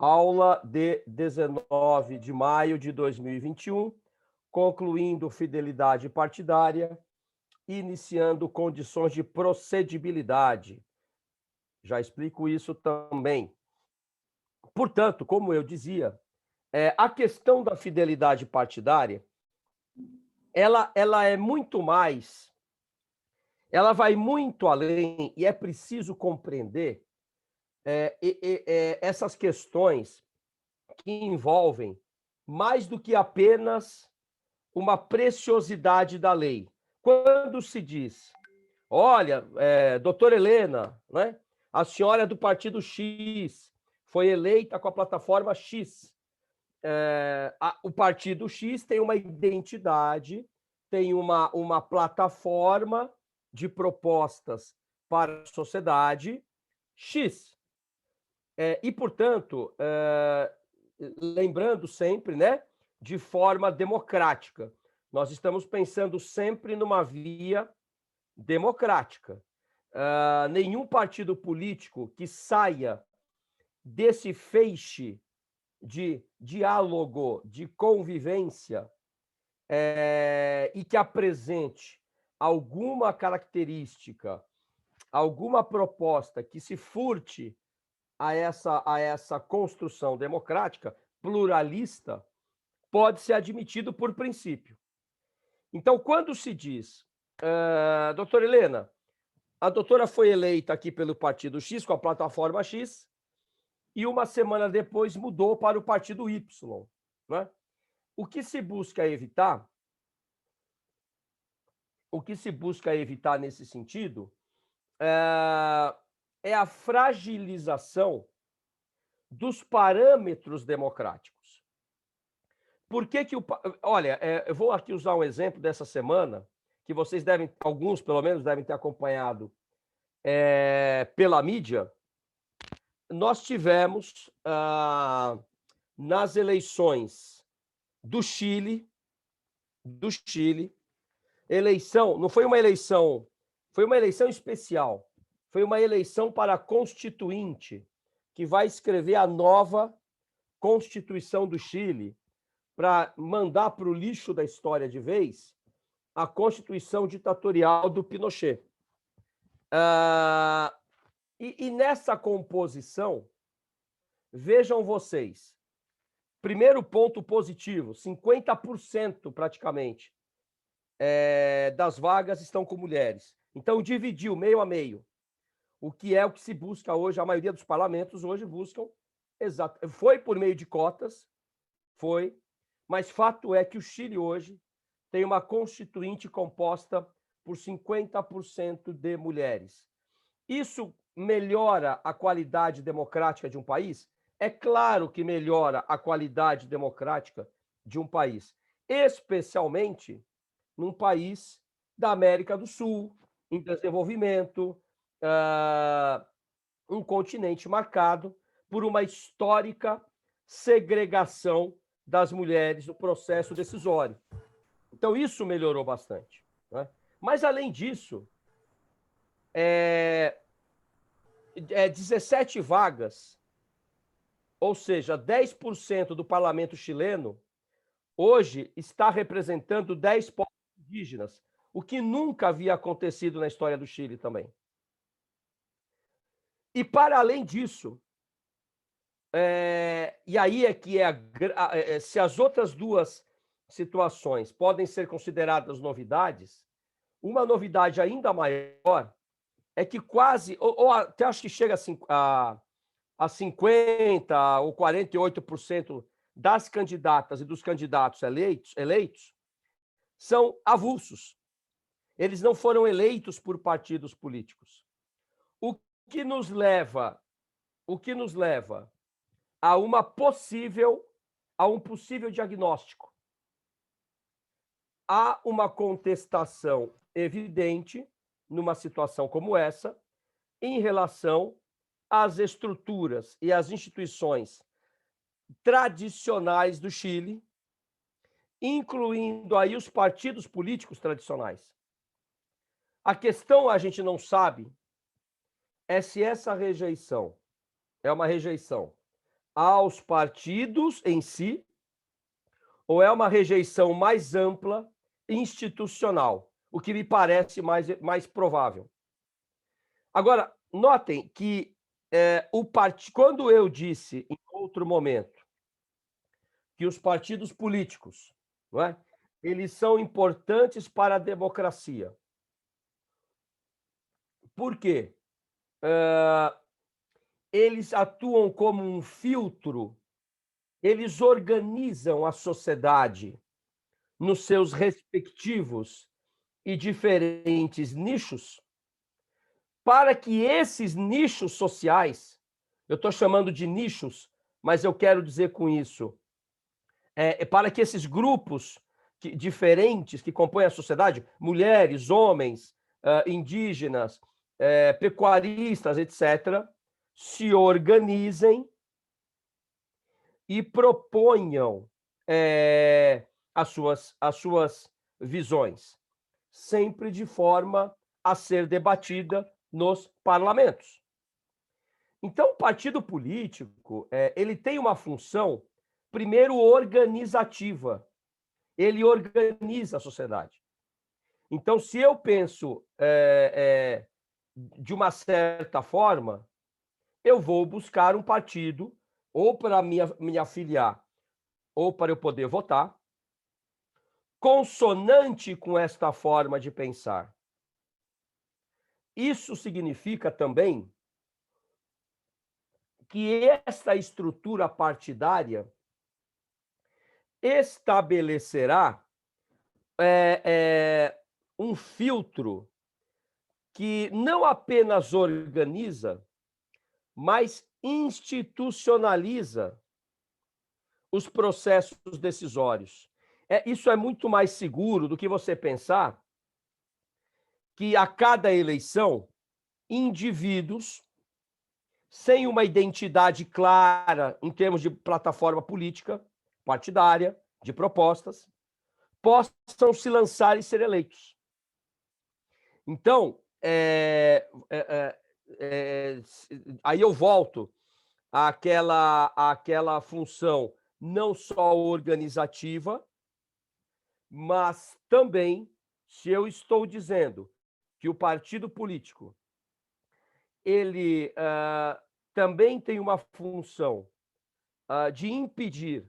Aula de 19 de maio de 2021, concluindo fidelidade partidária, iniciando condições de procedibilidade. Já explico isso também. Portanto, como eu dizia, a questão da fidelidade partidária, ela é muito mais, ela vai muito além e é preciso compreender essas questões que envolvem mais do que apenas uma preciosidade da lei. Quando se diz, olha, doutora Helena, né, a senhora é do partido X, foi eleita com a plataforma X. O partido X tem uma identidade, tem uma plataforma de propostas para a sociedade X. E, portanto, lembrando sempre, né, de forma democrática. Nós estamos pensando sempre numa via democrática. Nenhum partido político que saia desse feixe de diálogo, de convivência, e que apresente alguma característica, alguma proposta que se furte a essa construção democrática, pluralista, pode ser admitido por princípio. Então, quando se diz, doutora Helena, a doutora foi eleita aqui pelo partido X, com a plataforma X, e uma semana depois mudou para o partido Y. Né? O que se busca evitar nesse sentido é a fragilização dos parâmetros democráticos. Por que que olha, eu vou aqui usar um exemplo dessa semana, que vocês devem, alguns pelo menos, devem ter acompanhado pela mídia. Nós tivemos, nas eleições do Chile, eleição, não foi uma eleição, foi uma eleição especial, foi uma eleição para a Constituinte, que vai escrever a nova Constituição do Chile, para mandar para o lixo da história de vez a Constituição ditatorial do Pinochet. E nessa composição, vejam vocês, primeiro ponto positivo, 50% praticamente das vagas estão com mulheres. Então, dividiu meio a meio. O que se busca hoje, a maioria dos parlamentos hoje buscam, foi por meio de cotas, mas fato é que o Chile hoje tem uma constituinte composta por 50% de mulheres. Isso melhora a qualidade democrática de um país? É claro que melhora a qualidade democrática de um país, especialmente num país da América do Sul, em desenvolvimento, um continente marcado por uma histórica segregação das mulheres no processo decisório. Então, isso melhorou bastante. Né? Mas, além disso, 17 vagas, ou seja, 10% do parlamento chileno, hoje está representando 10 povos indígenas, o que nunca havia acontecido na história do Chile também. E, para além disso, e aí é que se as outras duas situações podem ser consideradas novidades, uma novidade ainda maior é que quase, ou até acho que chega a 50% ou 48% das candidatas e dos candidatos eleitos são avulsos. Eles não foram eleitos por partidos políticos. O que nos leva a um possível diagnóstico. Há uma contestação evidente numa situação como essa em relação às estruturas e às instituições tradicionais do Chile, incluindo aí os partidos políticos tradicionais. A questão, a gente não sabe, é se essa rejeição é uma rejeição aos partidos em si, ou é uma rejeição mais ampla, institucional, o que me parece mais provável. Agora, notem que quando eu disse em outro momento que os partidos políticos, não é, eles são importantes para a democracia. Por quê? Eles atuam como um filtro, eles organizam a sociedade nos seus respectivos e diferentes nichos, para que esses nichos sociais, eu estou chamando de nichos, mas eu quero dizer com isso, para que esses grupos diferentes que compõem a sociedade, mulheres, homens, indígenas, pecuaristas, etc., se organizem e proponham as suas visões, sempre de forma a ser debatida nos parlamentos. Então, o partido político ele tem uma função, primeiro, organizativa. Ele organiza a sociedade. Então, se eu penso de uma certa forma, eu vou buscar um partido ou para me afiliar ou para eu poder votar, consonante com esta forma de pensar. Isso significa também que esta estrutura partidária estabelecerá um filtro que não apenas organiza, mas institucionaliza os processos decisórios. Isso é muito mais seguro do que você pensar que a cada eleição, indivíduos sem uma identidade clara em termos de plataforma política, partidária, de propostas, possam se lançar e ser eleitos. Então, aí eu volto àquela função não só organizativa, mas também, se eu estou dizendo que o partido político ele também tem uma função de impedir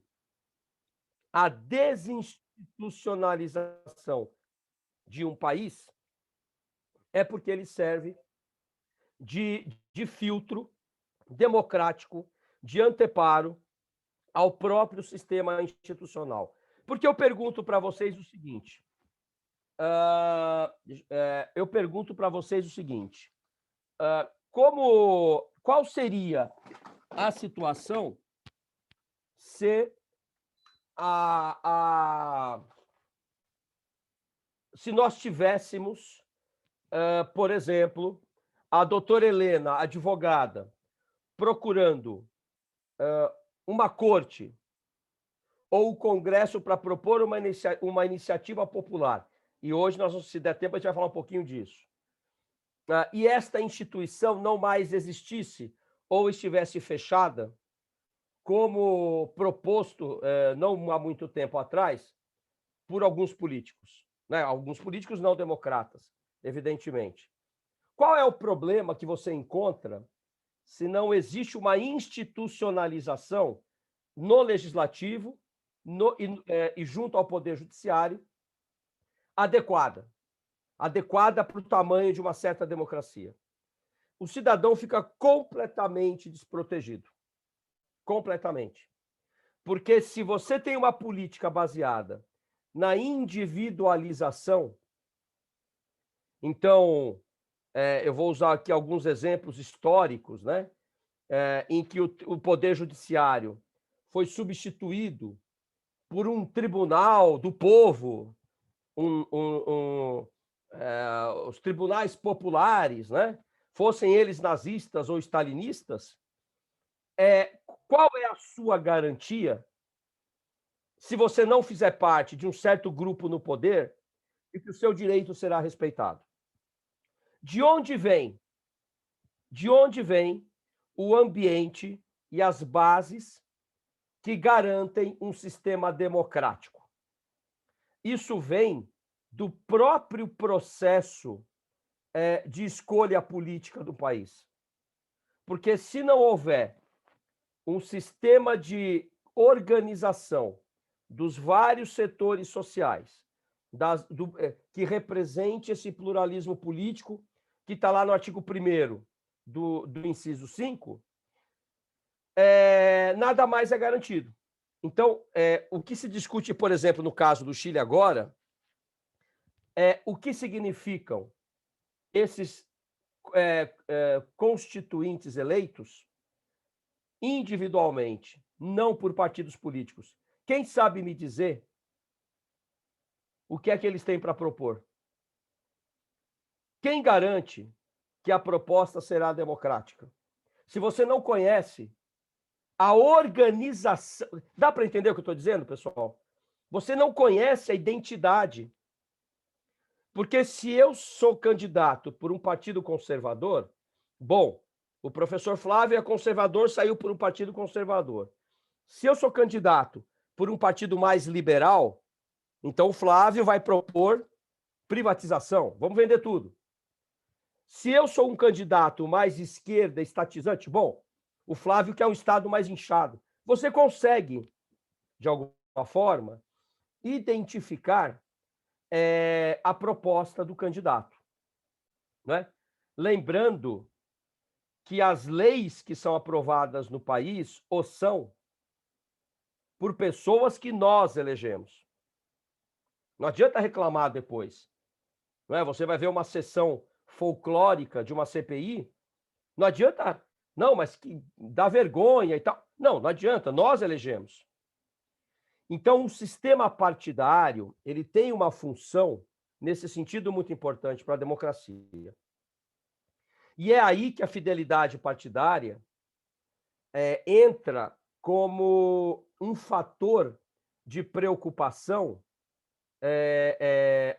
a desinstitucionalização de um país, é porque ele serve de filtro democrático, de anteparo ao próprio sistema institucional. Porque eu pergunto para vocês o seguinte, qual seria a situação se se nós tivéssemos, por exemplo, a doutora Helena, advogada, procurando uma corte ou o Congresso para propor uma iniciativa popular. E hoje, se der tempo, a gente vai falar um pouquinho disso. E esta instituição não mais existisse ou estivesse fechada, como proposto não há muito tempo atrás, por alguns políticos, né? Alguns políticos não democratas, evidentemente. Qual é o problema que você encontra se não existe uma institucionalização no legislativo e junto ao Poder Judiciário adequada para o tamanho de uma certa democracia? O cidadão fica completamente desprotegido. Completamente. Porque se você tem uma política baseada na individualização, então, eu vou usar aqui alguns exemplos históricos, né? Em que o Poder Judiciário foi substituído por um tribunal do povo, os tribunais populares, né? Fossem eles nazistas ou stalinistas, qual é a sua garantia, se você não fizer parte de um certo grupo no poder, de que o seu direito será respeitado? De onde vem o ambiente e as bases que garantem um sistema democrático. Isso vem do próprio processo de escolha política do país. Porque se não houver um sistema de organização dos vários setores sociais, que represente esse pluralismo político, que está lá no artigo 1º do inciso 5, nada mais é garantido. Então, o que se discute, por exemplo, no caso do Chile agora, é o que significam esses constituintes eleitos individualmente, não por partidos políticos. Quem sabe me dizer o que é que eles têm para propor? Quem garante que a proposta será democrática? Se você não conhece a organização... Dá para entender o que eu estou dizendo, pessoal? Você não conhece a identidade. Porque se eu sou candidato por um partido conservador, bom, o professor Flávio é conservador, saiu por um partido conservador. Se eu sou candidato por um partido mais liberal, então o Flávio vai propor privatização, vamos vender tudo. Se eu sou um candidato mais esquerda, estatizante, bom, o Flávio quer um Estado mais inchado. Você consegue, de alguma forma, identificar a proposta do candidato, né? Lembrando que as leis que são aprovadas no país o são por pessoas que nós elegemos. Não adianta reclamar depois. Não é? Você vai ver uma sessão folclórica de uma CPI, não adianta, não, mas que dá vergonha e tal. Não, não adianta, nós elegemos. Então, um sistema partidário, ele tem uma função, nesse sentido, muito importante para a democracia. E é aí que a fidelidade partidária entra como um fator de preocupação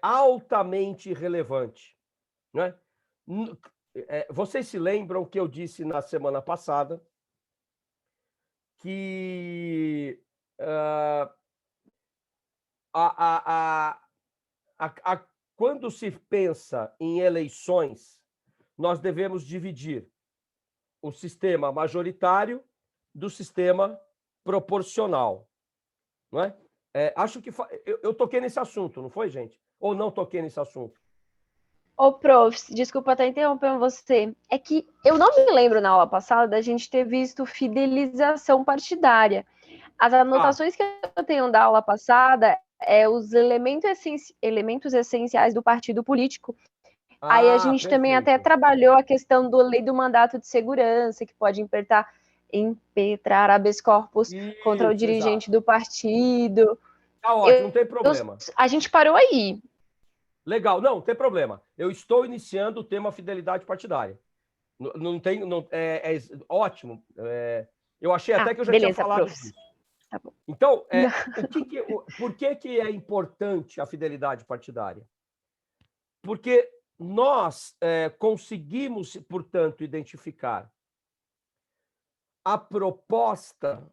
altamente relevante. Não é? Vocês se lembram que eu disse na semana passada que quando se pensa em eleições, nós devemos dividir o sistema majoritário do sistema proporcional. Não é? Acho que eu toquei nesse assunto, não foi, gente? Ou não toquei nesse assunto? Ô, prof, desculpa estar interrompendo você. É que eu não me lembro na aula passada da gente ter visto fidelização partidária. As anotações que eu tenho da aula passada os elementos essenciais do partido político. Aí a gente também até trabalhou a questão da lei do mandato de segurança, que pode impetrar habeas corpus contra o dirigente do partido. Tá ótimo, não tem problema. A gente parou aí. Legal, não tem problema. Eu estou iniciando o tema fidelidade partidária. Não tem, ótimo. Eu achei até que eu já tinha falado disso. Tá bom. Então, por que é importante a fidelidade partidária? Porque nós conseguimos, portanto, identificar a proposta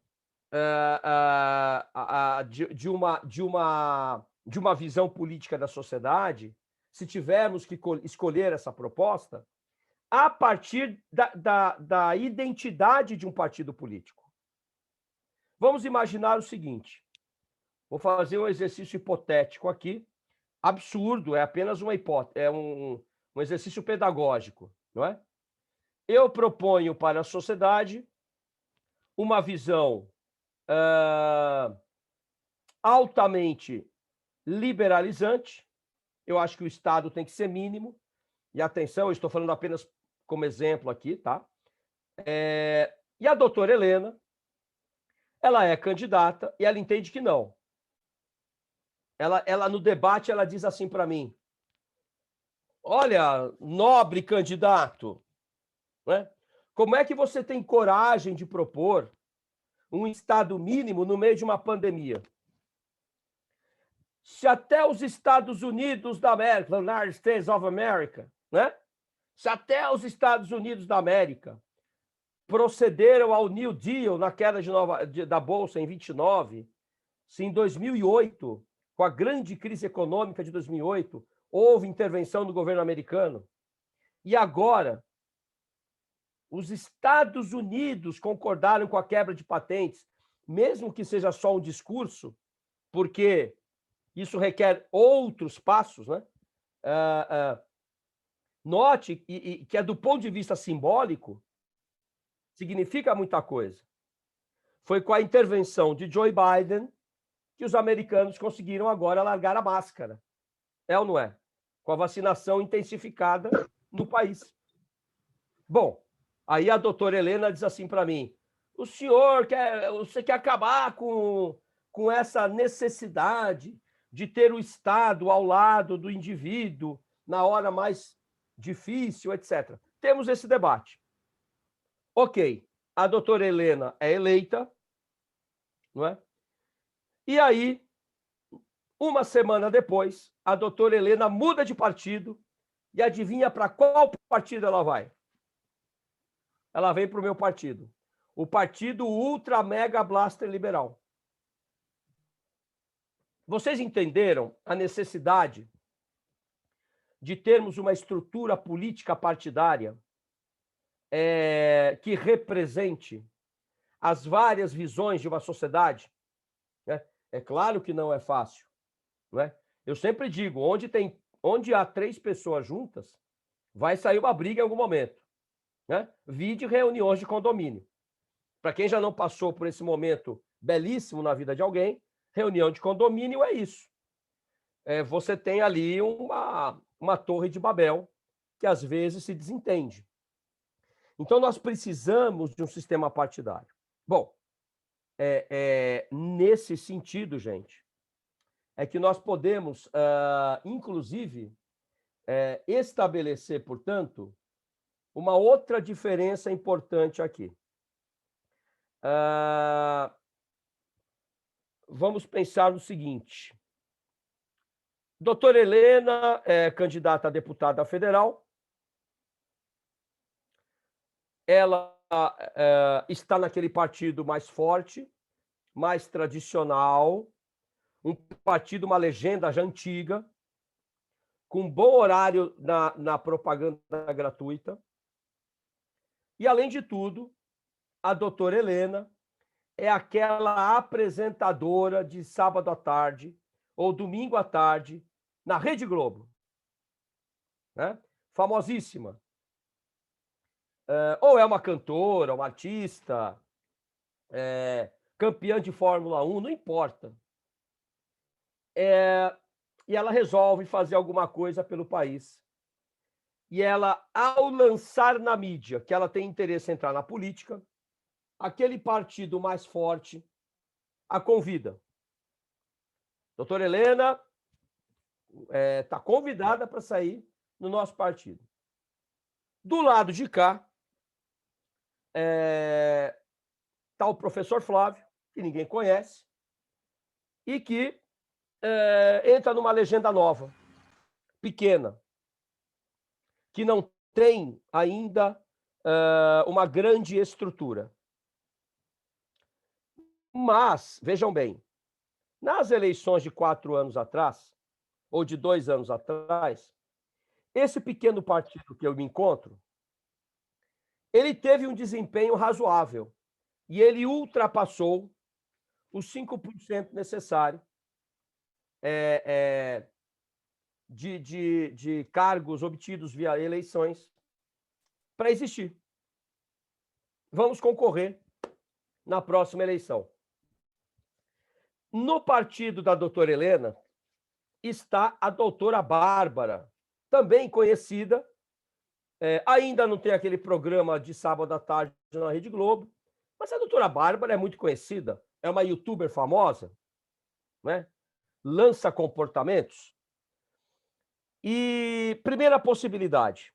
de uma visão política da sociedade, se tivermos que escolher essa proposta, a partir da identidade de um partido político. Vamos imaginar o seguinte, vou fazer um exercício hipotético aqui, absurdo, é apenas uma hipótese, é um exercício pedagógico, não é? Eu proponho para a sociedade uma visão altamente liberalizante. Eu acho que o Estado tem que ser mínimo. E atenção, eu estou falando apenas como exemplo aqui, tá? E a doutora Helena, ela é candidata e ela entende que não. Ela no debate, ela diz assim para mim, olha, nobre candidato, né? Como é que você tem coragem de propor um Estado mínimo no meio de uma pandemia? Se até os Estados Unidos da América, United States of America, né? Se até os Estados Unidos da América procederam ao New Deal na queda da Bolsa em 29, se em 2008, com a grande crise econômica de 2008, houve intervenção do governo americano, e agora os Estados Unidos concordaram com a quebra de patentes, mesmo que seja só um discurso, porque isso requer outros passos, né? Note que é do ponto de vista simbólico, significa muita coisa. Foi com a intervenção de Joe Biden que os americanos conseguiram agora largar a máscara. É ou não é? Com a vacinação intensificada no país. Bom, aí a doutora Helena diz assim para mim, você quer acabar com essa necessidade de ter o Estado ao lado do indivíduo na hora mais difícil, etc. Temos esse debate. Ok, a doutora Helena é eleita, não é? E aí, uma semana depois, a doutora Helena muda de partido e adivinha para qual partido ela vai? Ela vem para o meu partido. O Partido Ultra Mega Blaster Liberal. Vocês entenderam a necessidade de termos uma estrutura política partidária que represente as várias visões de uma sociedade? Né? É claro que não é fácil. Não é? Eu sempre digo, onde há 3 pessoas juntas, vai sair uma briga em algum momento. Né? Vide reuniões de condomínio. Para quem já não passou por esse momento belíssimo na vida de alguém, reunião de condomínio é isso. Você tem ali uma torre de Babel que às vezes se desentende. Então nós precisamos de um sistema partidário. Bom, nesse sentido, gente, é que nós podemos, inclusive, estabelecer, portanto, uma outra diferença importante aqui. Vamos pensar no seguinte. Doutora Helena é candidata a deputada federal. Ela está naquele partido mais forte, mais tradicional, um partido, uma legenda já antiga, com um bom horário na propaganda gratuita. E, além de tudo, a doutora Helena é aquela apresentadora de sábado à tarde ou domingo à tarde na Rede Globo. Né? Famosíssima. Ou é uma cantora, uma artista, campeã de Fórmula 1, não importa. E ela resolve fazer alguma coisa pelo país. E ela, ao lançar na mídia que ela tem interesse em entrar na política, aquele partido mais forte a convida. Doutora Helena está convidada para sair no nosso partido. Do lado de cá, está o professor Flávio, que ninguém conhece, e que entra numa legenda nova, pequena, que não tem ainda uma grande estrutura. Mas, vejam bem, nas eleições de 4 anos atrás, ou de 2 anos atrás, esse pequeno partido que eu me encontro, ele teve um desempenho razoável e ele ultrapassou os 5% necessário de cargos obtidos via eleições para existir. Vamos concorrer na próxima eleição. No partido da doutora Helena está a doutora Bárbara, também conhecida, ainda não tem aquele programa de sábado à tarde na Rede Globo, mas a doutora Bárbara é muito conhecida, é uma youtuber famosa, né? Lança comportamentos. E primeira possibilidade,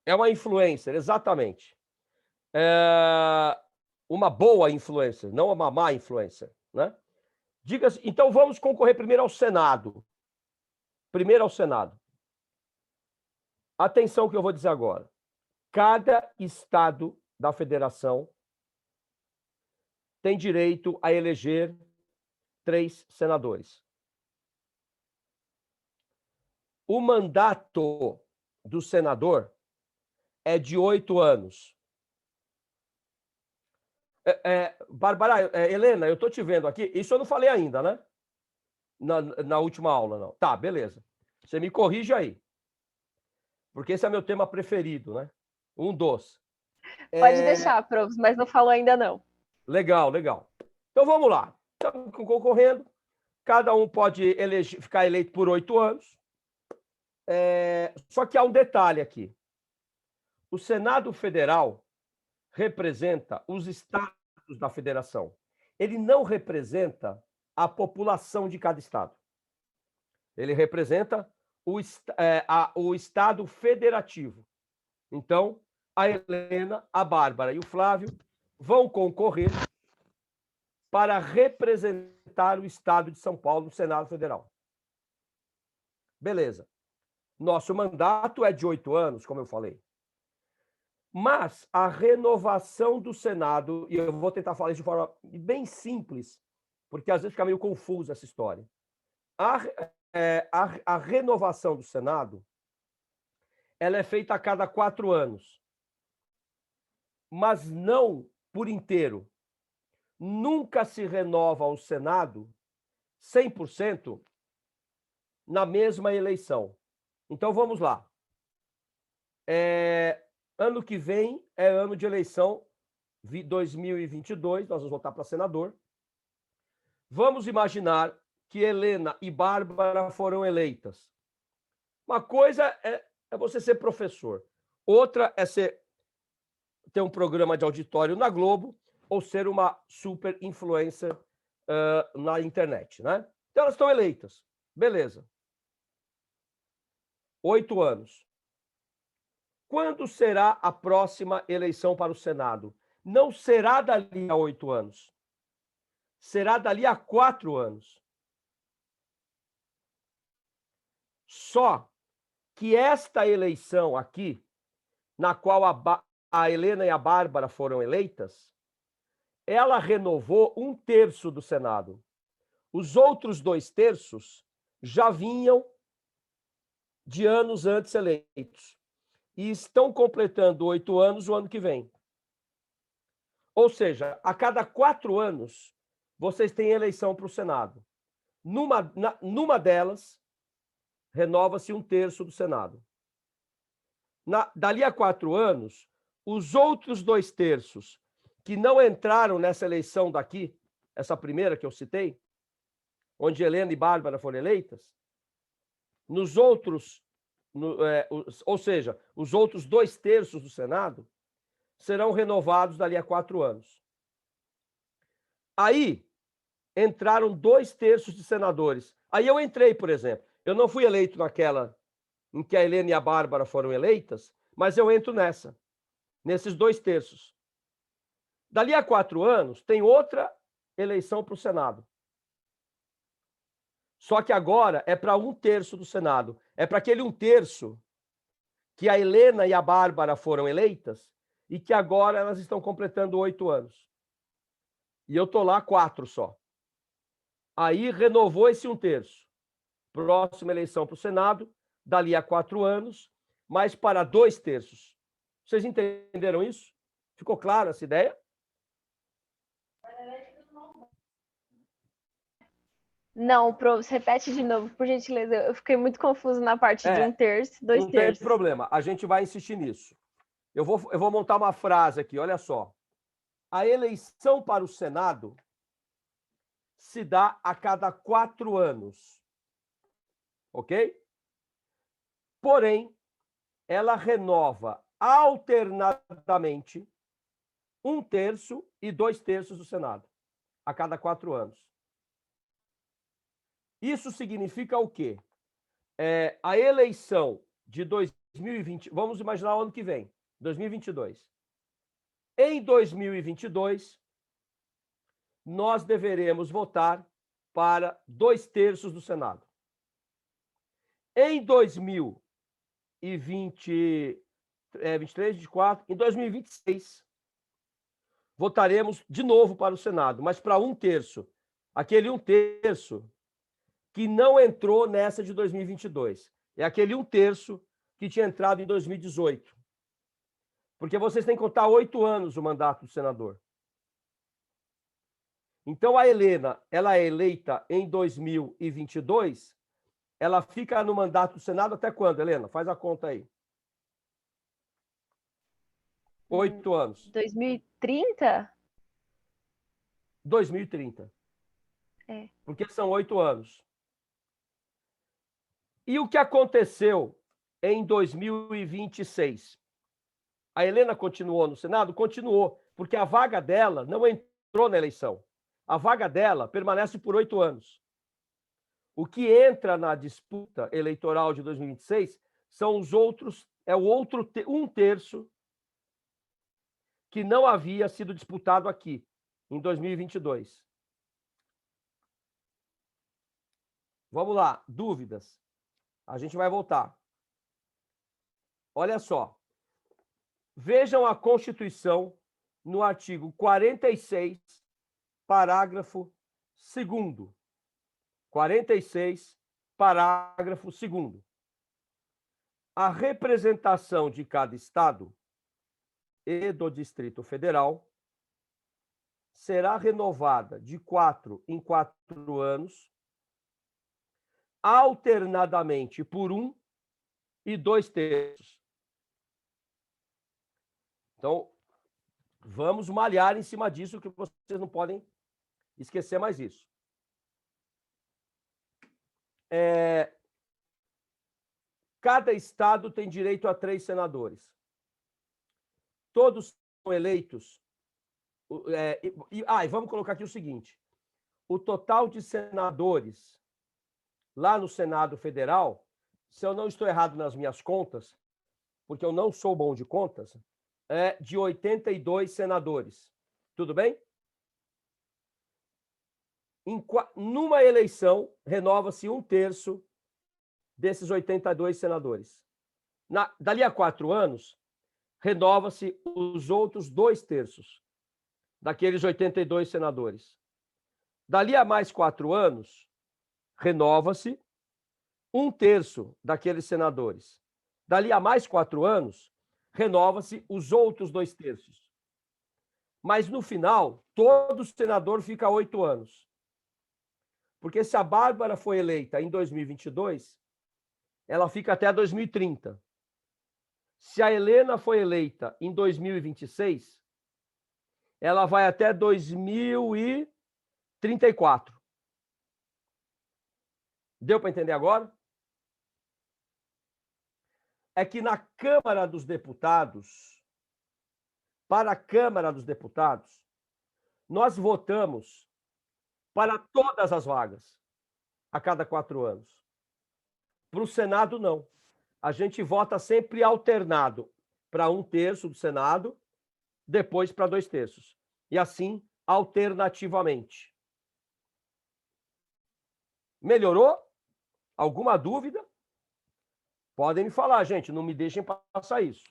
é uma influencer, exatamente. Uma boa influencer, não uma má influencer, né? Diga-se, então vamos concorrer primeiro ao Senado. Primeiro ao Senado. Atenção que eu vou dizer agora. cada estado da federação tem direito a eleger 3 senadores. O mandato do senador é de 8 anos. Bárbara, Helena, eu estou te vendo aqui. Isso eu não falei ainda, né? Na última aula, não. Tá, beleza. Você me corrige aí. Porque esse é meu tema preferido, né? Um dos. Pode deixar, prof, mas não falou ainda não. Legal, legal. Então vamos lá. Estamos concorrendo. Cada um pode ficar eleito por 8 anos. Só que há um detalhe aqui. O Senado Federal representa os estados da federação. Ele não representa a população de cada estado. Ele representa o estado federativo. Então, a Helena, a Bárbara e o Flávio vão concorrer para representar o estado de São Paulo no Senado Federal. Beleza. Nosso mandato é de 8 anos, como eu falei. Mas a renovação do Senado, e eu vou tentar falar isso de forma bem simples, porque às vezes fica meio confusa essa história. A renovação do Senado, ela é feita a cada 4 anos, mas não por inteiro. Nunca se renova o Senado 100% na mesma eleição. Então, vamos lá. Ano que vem é ano de eleição, 2022, nós vamos voltar para senador. Vamos imaginar que Helena e Bárbara foram eleitas. Uma coisa é você ser professor, outra é ter um programa de auditório na Globo ou ser uma super influencer na internet, né? Então elas estão eleitas, beleza. 8 anos. Quando será a próxima eleição para o Senado? Não será dali a 8 anos. Será dali a 4 anos. Só que esta eleição aqui, na qual a Helena e a Bárbara foram eleitas, ela renovou 1/3 do Senado. Os outros 2/3 já vinham de anos antes eleitos. E estão completando 8 anos o ano que vem. Ou seja, a cada 4 anos, vocês têm eleição para o Senado. Numa delas, renova-se 1/3 do Senado. Dali a 4 anos, os outros 2/3 que não entraram nessa eleição daqui, essa primeira que eu citei, onde Helena e Bárbara foram eleitas, nos outros, ou seja, os outros 2/3 do Senado serão renovados dali a 4 anos. Aí entraram 2/3 de senadores. Aí eu entrei, por exemplo. Eu não fui eleito naquela em que a Helena e a Bárbara foram eleitas, mas eu entro nesses 2/3. Dali a 4 anos, tem outra eleição para o Senado. Só que agora é para 1/3 do Senado. É para aquele 1/3 que a Helena e a Bárbara foram eleitas e que agora elas estão completando 8 anos. E eu estou lá 4 só. Aí renovou esse 1/3. Próxima eleição para o Senado, dali a 4 anos, mas para 2/3. Vocês entenderam isso? Ficou clara essa ideia? Não, prof, repete de novo, por gentileza. Eu fiquei muito confuso na parte de 1/3, 2/3. Não tem problema, a gente vai insistir nisso. Eu vou montar uma frase aqui, olha só. A eleição para o Senado se dá a cada 4 anos. Ok? Porém, ela renova alternadamente 1/3 e 2/3 do Senado, a cada 4 anos. Isso significa o quê? A eleição de 2020, vamos imaginar o ano que vem, 2022. Em 2022, nós deveremos votar para 2/3 do Senado. Em 2023, 23, 24. Em 2026, votaremos de novo para o Senado, mas para 1/3. Aquele 1/3 que não entrou nessa de 2022. É aquele 1/3 que tinha entrado em 2018. Porque vocês têm que contar 8 anos o mandato do senador. Então, a Helena, ela é eleita em 2022, ela fica no mandato do Senado até quando, Helena? Faz a conta aí. 8 anos. 2030? 2030. É. Porque são 8 anos. E o que aconteceu em 2026? A Helena continuou no Senado? Continuou, porque a vaga dela não entrou na eleição. A vaga dela permanece por 8 anos. O que entra na disputa eleitoral de 2026 são os outros, é o outro 1/3 que não havia sido disputado aqui em 2022. Vamos lá, dúvidas? A gente vai voltar. Olha só. Vejam a Constituição no artigo 46, parágrafo 2º. 46, parágrafo 2º. A representação de cada Estado e do Distrito Federal será renovada de 4 em 4 anos, alternadamente por 1 e 2/3. Então, vamos malhar em cima disso, que vocês não podem esquecer mais isso. Cada estado tem direito a 3 senadores. Todos são eleitos. E vamos colocar aqui o seguinte: o total de senadores lá no Senado Federal, se eu não estou errado nas minhas contas, porque eu não sou bom de contas, é de 82 senadores. Tudo bem? Numa eleição, renova-se 1/3 desses 82 senadores. Dali a 4 anos, renova-se os outros 2/3 daqueles 82 senadores. Dali a mais 4 anos, renova-se 1/3 daqueles senadores. Dali a mais 4 anos, renova-se os outros 2/3. Mas, no final, todo senador fica 8 anos. Porque se a Bárbara foi eleita em 2022, ela fica até 2030. Se a Helena foi eleita em 2026, ela vai até 2034. Deu para entender agora? É que na Câmara dos Deputados, para a Câmara dos Deputados, nós votamos para todas as vagas, a cada 4 anos. Para o Senado, não. A gente vota sempre alternado, para 1/3 do Senado, depois para 2/3. E assim, alternativamente. Melhorou? Alguma dúvida? Podem me falar, gente, não me deixem passar isso.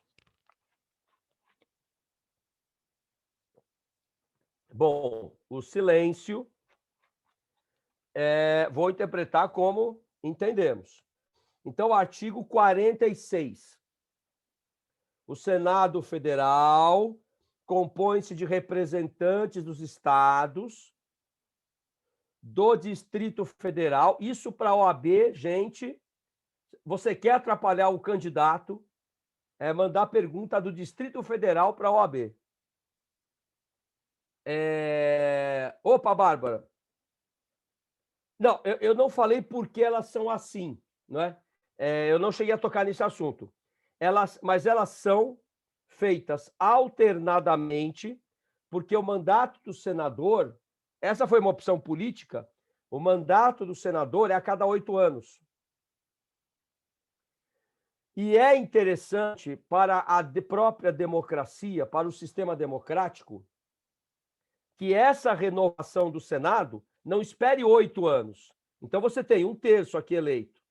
Bom, o silêncio vou interpretar como entendemos. Então, artigo 46. O Senado Federal compõe-se de representantes dos estados, do Distrito Federal. Isso para a OAB, gente. Você quer atrapalhar o candidato, mandar pergunta do Distrito Federal para a OAB. Opa, Bárbara. Não, eu não falei por que elas são assim, não é? Eu não cheguei a tocar nesse assunto. Mas elas são feitas alternadamente, porque o mandato do senador, essa foi uma opção política, o mandato do senador é a cada 8 anos. E é interessante para a própria democracia, para o sistema democrático, que essa renovação do Senado não espere 8 anos. Então, você tem 1/3 aqui eleito.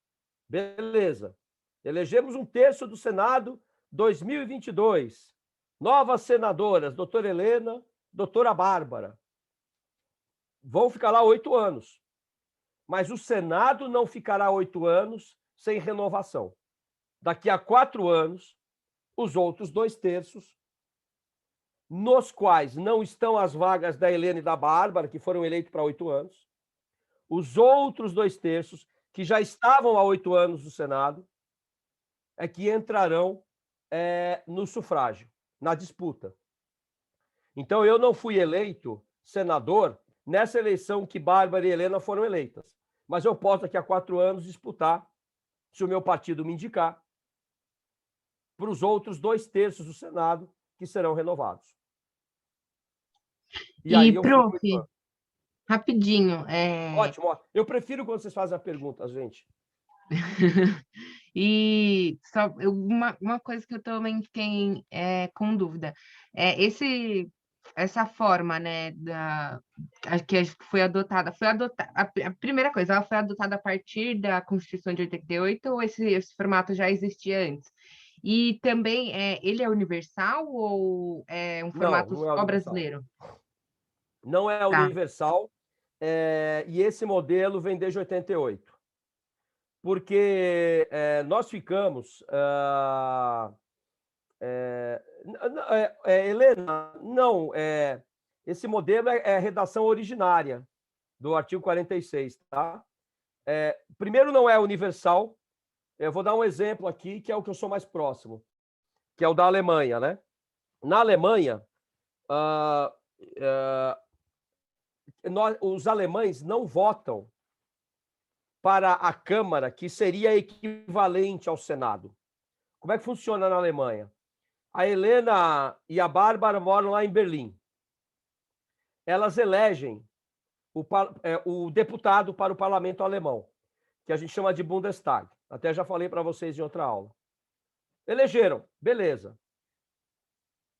Beleza. Elegemos 1/3 do Senado 2022, novas senadoras, doutora Helena, doutora Bárbara. Vão ficar lá 8 anos. Mas o Senado não ficará 8 anos sem renovação. Daqui a 4 anos, os outros 2/3, nos quais não estão as vagas da Helena e da Bárbara, que foram eleitos para 8 anos, os outros 2/3, que já estavam há 8 anos no Senado, é que entrarão no sufrágio, na disputa. Então, eu não fui eleito senador nessa eleição que Bárbara e Helena foram eleitas, mas eu posso, daqui a 4 anos, disputar, se o meu partido me indicar, para os outros 2/3 do Senado que serão renovados. E aí, prof, rapidinho. Ótimo. Eu prefiro quando vocês fazem a pergunta, gente. E só uma coisa que eu também fiquei com dúvida. Essa forma, né, que foi adotada, a primeira coisa, ela foi adotada a partir da Constituição de 88 ou esse formato já existia antes? E também, ele é universal ou é um formato não é só brasileiro? Não é universal, e esse modelo vem desde 88. Porque nós ficamos... Helena, não, esse modelo é a redação originária do artigo 46, tá? Primeiro, não é universal. Eu vou dar um exemplo aqui, que é o que eu sou mais próximo, que é o da Alemanha, né? Na Alemanha, os alemães não votam para a Câmara, que seria equivalente ao Senado. Como é que funciona na Alemanha? A Helena e a Bárbara moram lá em Berlim. Elas elegem o deputado para o parlamento alemão, que a gente chama de Bundestag. Até já falei para vocês em outra aula. Elegeram, beleza.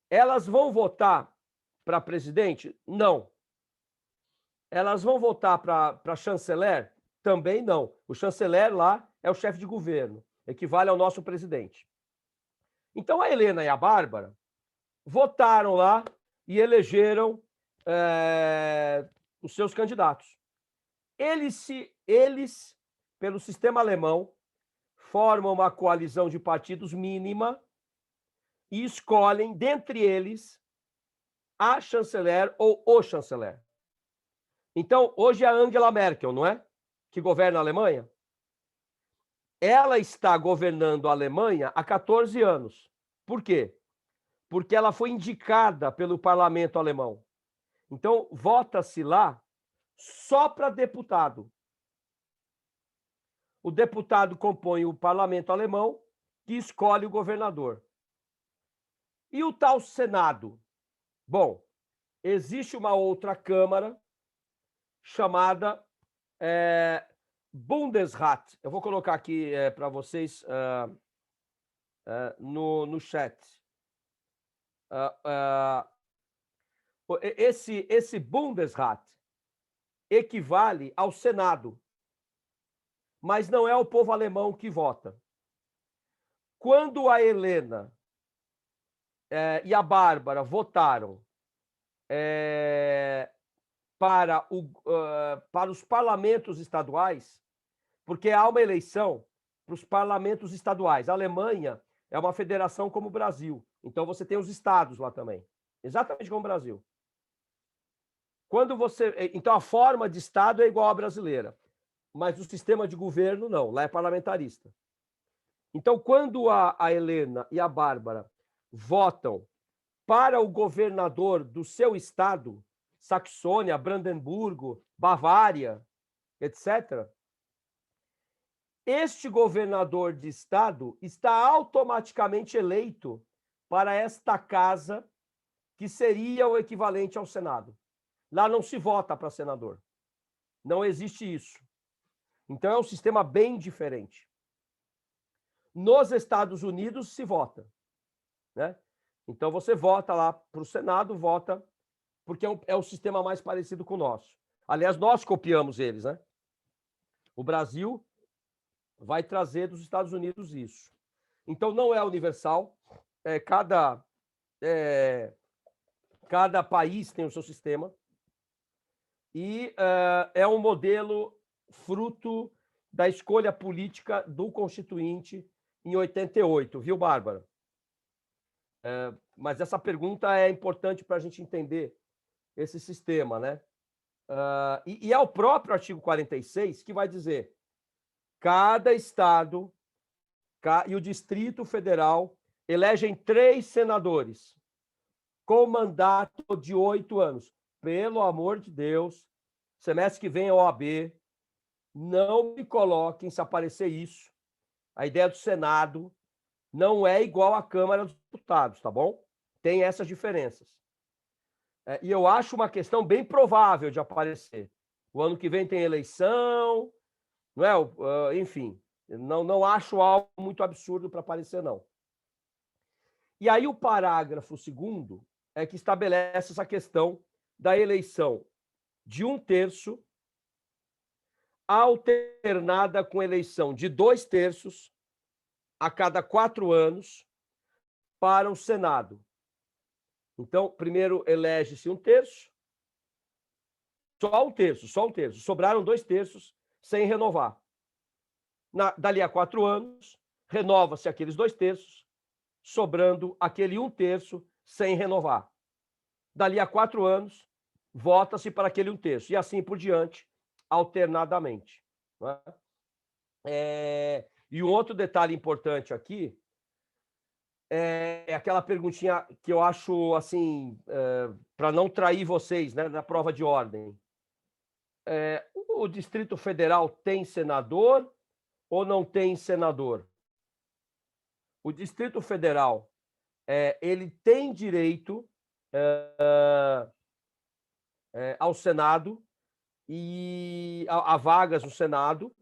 Elas vão votar para presidente? Não. Elas vão votar para chanceler? Também não. O chanceler lá é o chefe de governo, equivale ao nosso presidente. Então, a Helena e a Bárbara votaram lá e elegeram os seus candidatos. Eles, pelo sistema alemão, formam uma coalizão de partidos mínima e escolhem, dentre eles, a chanceler ou o chanceler. Então, hoje é a Angela Merkel, não é? Que governa a Alemanha. Ela está governando a Alemanha há 14 anos. Por quê? Porque ela foi indicada pelo parlamento alemão. Então, vota-se lá só para deputado. O deputado compõe o parlamento alemão, que escolhe o governador. E o tal Senado? Bom, existe uma outra Câmara chamada Bundesrat. Eu vou colocar aqui para vocês no chat. Esse Bundesrat equivale ao Senado, mas não é o povo alemão que vota. Quando a Helena e a Bárbara votaram para os parlamentos estaduais, porque há uma eleição para os parlamentos estaduais. A Alemanha é uma federação como o Brasil, então você tem os estados lá também, exatamente como o Brasil. Então, a forma de estado é igual à brasileira, mas o sistema de governo não, lá é parlamentarista. Então, quando a Helena e a Bárbara votam para o governador do seu estado, Saxônia, Brandemburgo, Bavária, etc., este governador de estado está automaticamente eleito para esta casa, que seria o equivalente ao Senado. Lá não se vota para senador. Não existe isso. Então, é um sistema bem diferente. Nos Estados Unidos se vota, né? Então, você vota lá para o Senado, vota, porque é o sistema mais parecido com o nosso. Aliás, nós copiamos eles, né? O Brasil vai trazer dos Estados Unidos isso. Então, não é universal, cada país tem o seu sistema e é um modelo fruto da escolha política do Constituinte em 88, viu, Bárbara? Mas essa pergunta é importante para a gente entender esse sistema, né? E é o próprio artigo 46 que vai dizer: cada estado e o Distrito Federal elegem 3 senadores com mandato de 8 anos. Pelo amor de Deus, semestre que vem é OAB, não me coloquem se aparecer isso. A ideia do Senado não é igual à Câmara dos Deputados, tá bom? Tem essas diferenças. E eu acho uma questão bem provável de aparecer. O ano que vem tem eleição, não é? Enfim, não acho algo muito absurdo para aparecer, não. E aí o parágrafo 2º é que estabelece essa questão da eleição de 1/3 alternada com eleição de 2/3 a cada 4 anos para o Senado. Então, primeiro elege-se 1/3, só 1/3. Sobraram 2/3 sem renovar. Dali a 4 anos, renova-se aqueles 2/3, sobrando aquele 1/3 sem renovar. Dali a 4 anos, vota-se para aquele 1/3, e assim por diante, alternadamente. Não é? E um outro detalhe importante aqui é aquela perguntinha que eu acho, assim, para não trair vocês, né, na prova de ordem. O Distrito Federal tem senador ou não tem senador? O Distrito Federal, ele tem direito ao Senado e a vagas no Senado.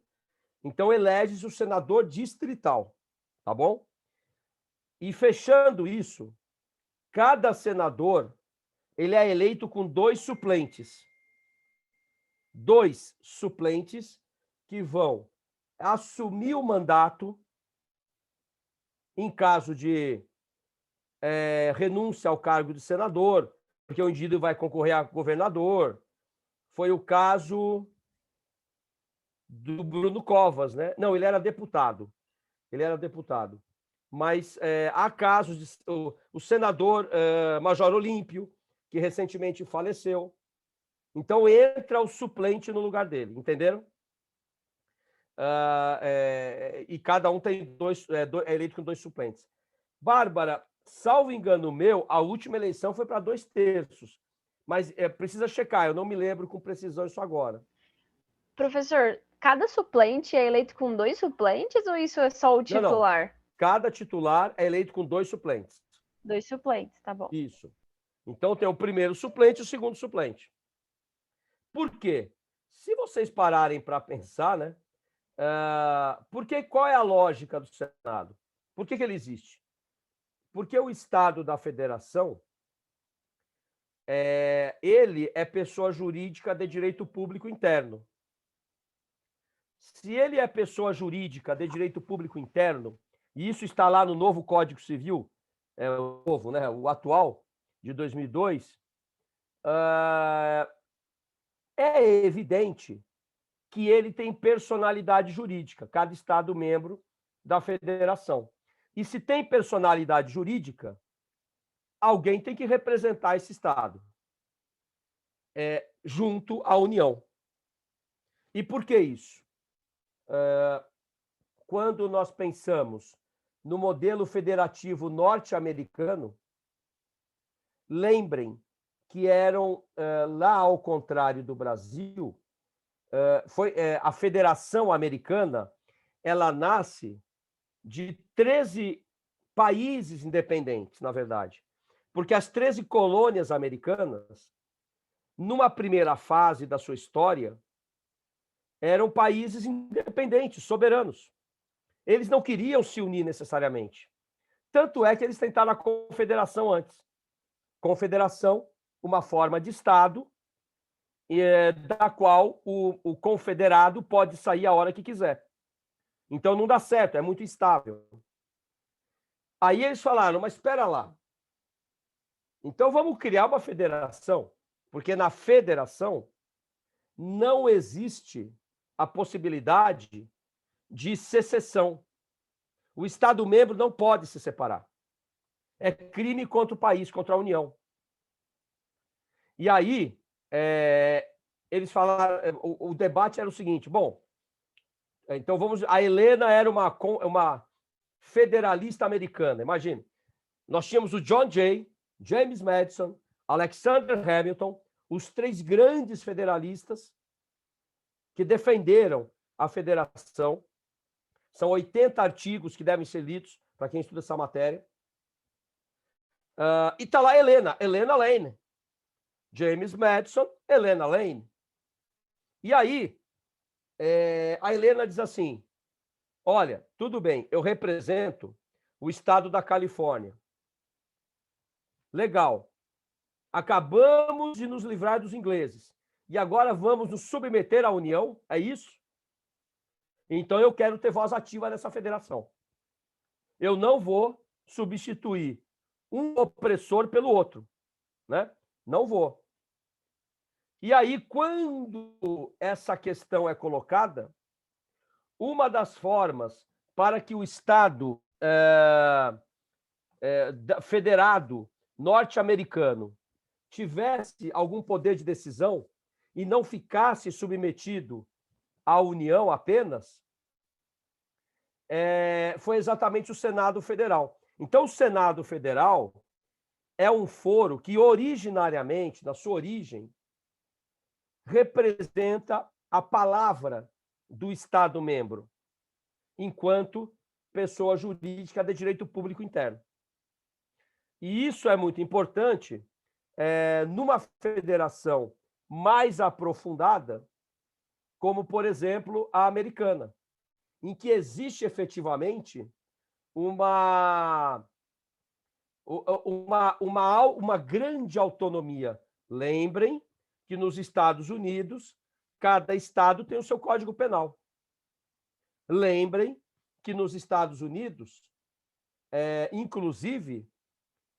Então, elege-se o senador distrital, tá bom? E fechando isso, cada senador ele é eleito com 2 suplentes. 2 suplentes que vão assumir o mandato em caso de renúncia ao cargo de senador, porque o indivíduo vai concorrer a governador. Foi o caso do Bruno Covas, né? Não, ele era deputado. Mas há casos de o senador Major Olímpio, que recentemente faleceu. Então, entra o suplente no lugar dele, entenderam? E cada um tem é eleito com 2 suplentes. Bárbara, salvo engano meu, a última eleição foi para 2/3. Mas precisa checar, eu não me lembro com precisão isso agora. Professor, cada suplente é eleito com 2 suplentes ou isso é só o titular? Não. Cada titular é eleito com 2 suplentes. 2 suplentes, tá bom. Isso. Então tem o primeiro suplente e o segundo suplente. Por quê? Se vocês pararem para pensar, né? Qual é a lógica do Senado? Por que ele existe? Porque o Estado da Federação ele é pessoa jurídica de direito público interno. Se ele é pessoa jurídica de direito público interno, e isso está lá no novo Código Civil, o novo, né, o atual, de 2002, é evidente que ele tem personalidade jurídica, cada Estado membro da federação. E se tem personalidade jurídica, alguém tem que representar esse Estado junto à União. E por que isso? Quando nós pensamos no modelo federativo norte-americano, lembrem que eram, lá ao contrário do Brasil, a Federação Americana, ela nasce de 13 países independentes, na verdade. Porque as 13 colônias americanas, numa primeira fase da sua história, eram países independentes, soberanos. Eles não queriam se unir necessariamente. Tanto é que eles tentaram a confederação antes. Confederação, uma forma de Estado, da qual o confederado pode sair a hora que quiser. Então não dá certo, é muito instável. Aí eles falaram, mas espera lá. Então vamos criar uma federação, porque na federação não existe a possibilidade de secessão. O Estado-membro não pode se separar. É crime contra o país, contra a União. E aí, eles falaram, o debate era o seguinte, bom, então a Helena era uma federalista americana, imagine. Nós tínhamos o John Jay, James Madison, Alexander Hamilton, os 3 grandes federalistas que defenderam a federação. São 80 artigos que devem ser lidos para quem estuda essa matéria. E está lá Helena Lane. James Madison, Helena Lane. E aí, a Helena diz assim, olha, tudo bem, eu represento o estado da Califórnia. Legal. Acabamos de nos livrar dos ingleses. E agora vamos nos submeter à União? É isso? Então eu quero ter voz ativa nessa federação. Eu não vou substituir um opressor pelo outro, né? Não vou. E aí, quando essa questão é colocada, uma das formas para que o Estado federado norte-americano tivesse algum poder de decisão e não ficasse submetido à União apenas, foi exatamente o Senado Federal. Então, o Senado Federal é um foro que, originariamente, na sua origem, representa a palavra do Estado-membro, enquanto pessoa jurídica de direito público interno. E isso é muito importante numa federação mais aprofundada, como, por exemplo, a americana, em que existe efetivamente uma grande autonomia. Lembrem que nos Estados Unidos, cada estado tem o seu Código Penal. Lembrem que nos Estados Unidos, inclusive,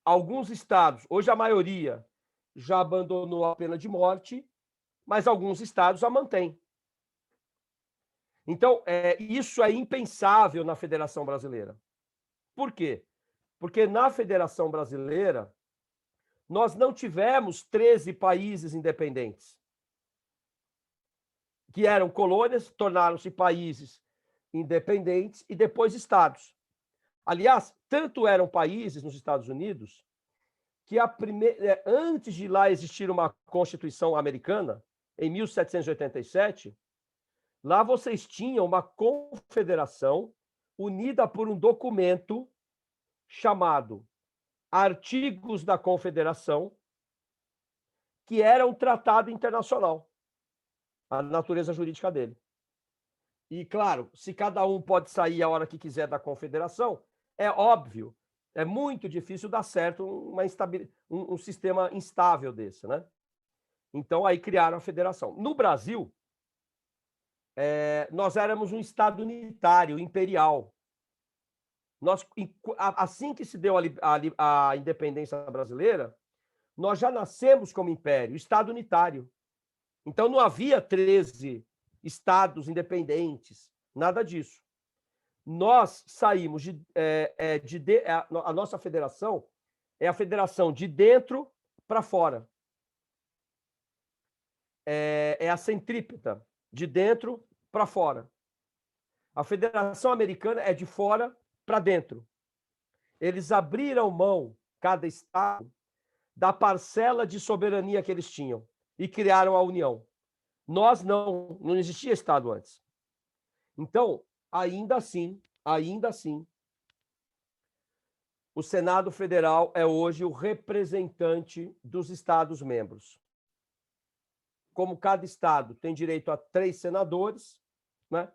alguns estados, hoje a maioria, já abandonou a pena de morte, mas alguns estados a mantêm. Então, isso é impensável na Federação Brasileira. Por quê? Porque na Federação Brasileira, nós não tivemos 13 países independentes, que eram colônias, tornaram-se países independentes e depois estados. Aliás, tanto eram países nos Estados Unidos que antes de lá existir uma Constituição americana, em 1787, lá vocês tinham uma confederação unida por um documento chamado Artigos da Confederação, que era um tratado internacional, a natureza jurídica dele. E, claro, se cada um pode sair a hora que quiser da confederação, é óbvio, é muito difícil dar certo um sistema instável desse, né? Então, aí criaram a federação. No Brasil, nós éramos um Estado unitário, imperial. Assim que se deu a independência brasileira, nós já nascemos como império, Estado unitário. Então, não havia 13 estados independentes, nada disso. Nós saímos a nossa federação é a federação de dentro para fora. É a centrípeta, de dentro para fora. A Federação Americana é de fora para dentro. Eles abriram mão, cada estado, da parcela de soberania que eles tinham e criaram a União. Nós não existia estado antes. Então, ainda assim, o Senado Federal é hoje o representante dos Estados-membros. Como cada estado tem direito a 3 senadores, né?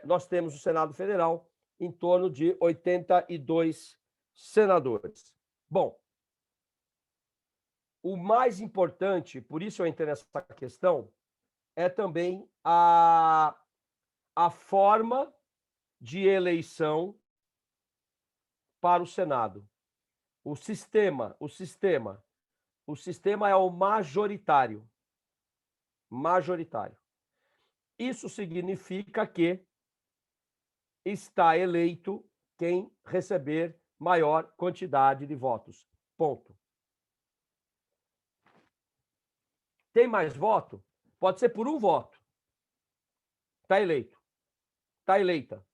Nós temos o Senado Federal em torno de 82 senadores. Bom, o mais importante, por isso eu entrei nessa questão, é também a forma de eleição para o Senado. O sistema é o majoritário. Majoritário. Isso significa que está eleito quem receber maior quantidade de votos. Ponto. Tem mais voto? Pode ser por um voto. Está eleito. Está eleita.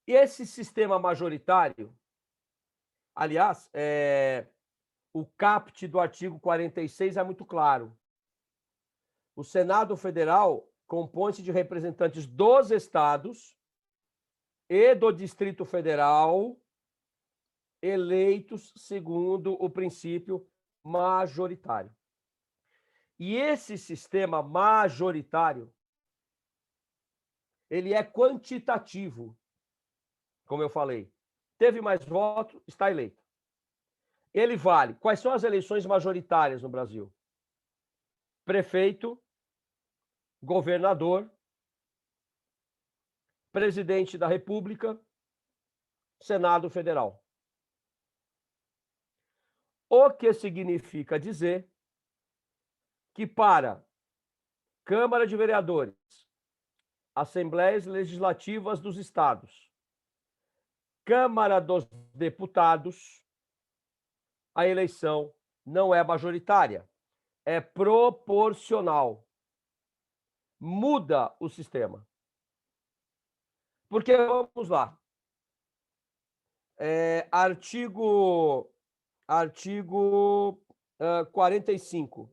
E esse sistema majoritário, aliás, o caput do artigo 46 é muito claro. O Senado Federal compõe-se de representantes dos estados e do Distrito Federal, eleitos segundo o princípio majoritário. E esse sistema majoritário, ele é quantitativo, como eu falei. Teve mais votos, está eleito. Ele vale. Quais são as eleições majoritárias no Brasil? Prefeito, governador, presidente da República, Senado Federal. O que significa dizer que para Câmara de Vereadores, Assembleias Legislativas dos Estados, Câmara dos Deputados, a eleição não é majoritária, é proporcional. Muda o sistema. Porque, vamos lá, artigo 45.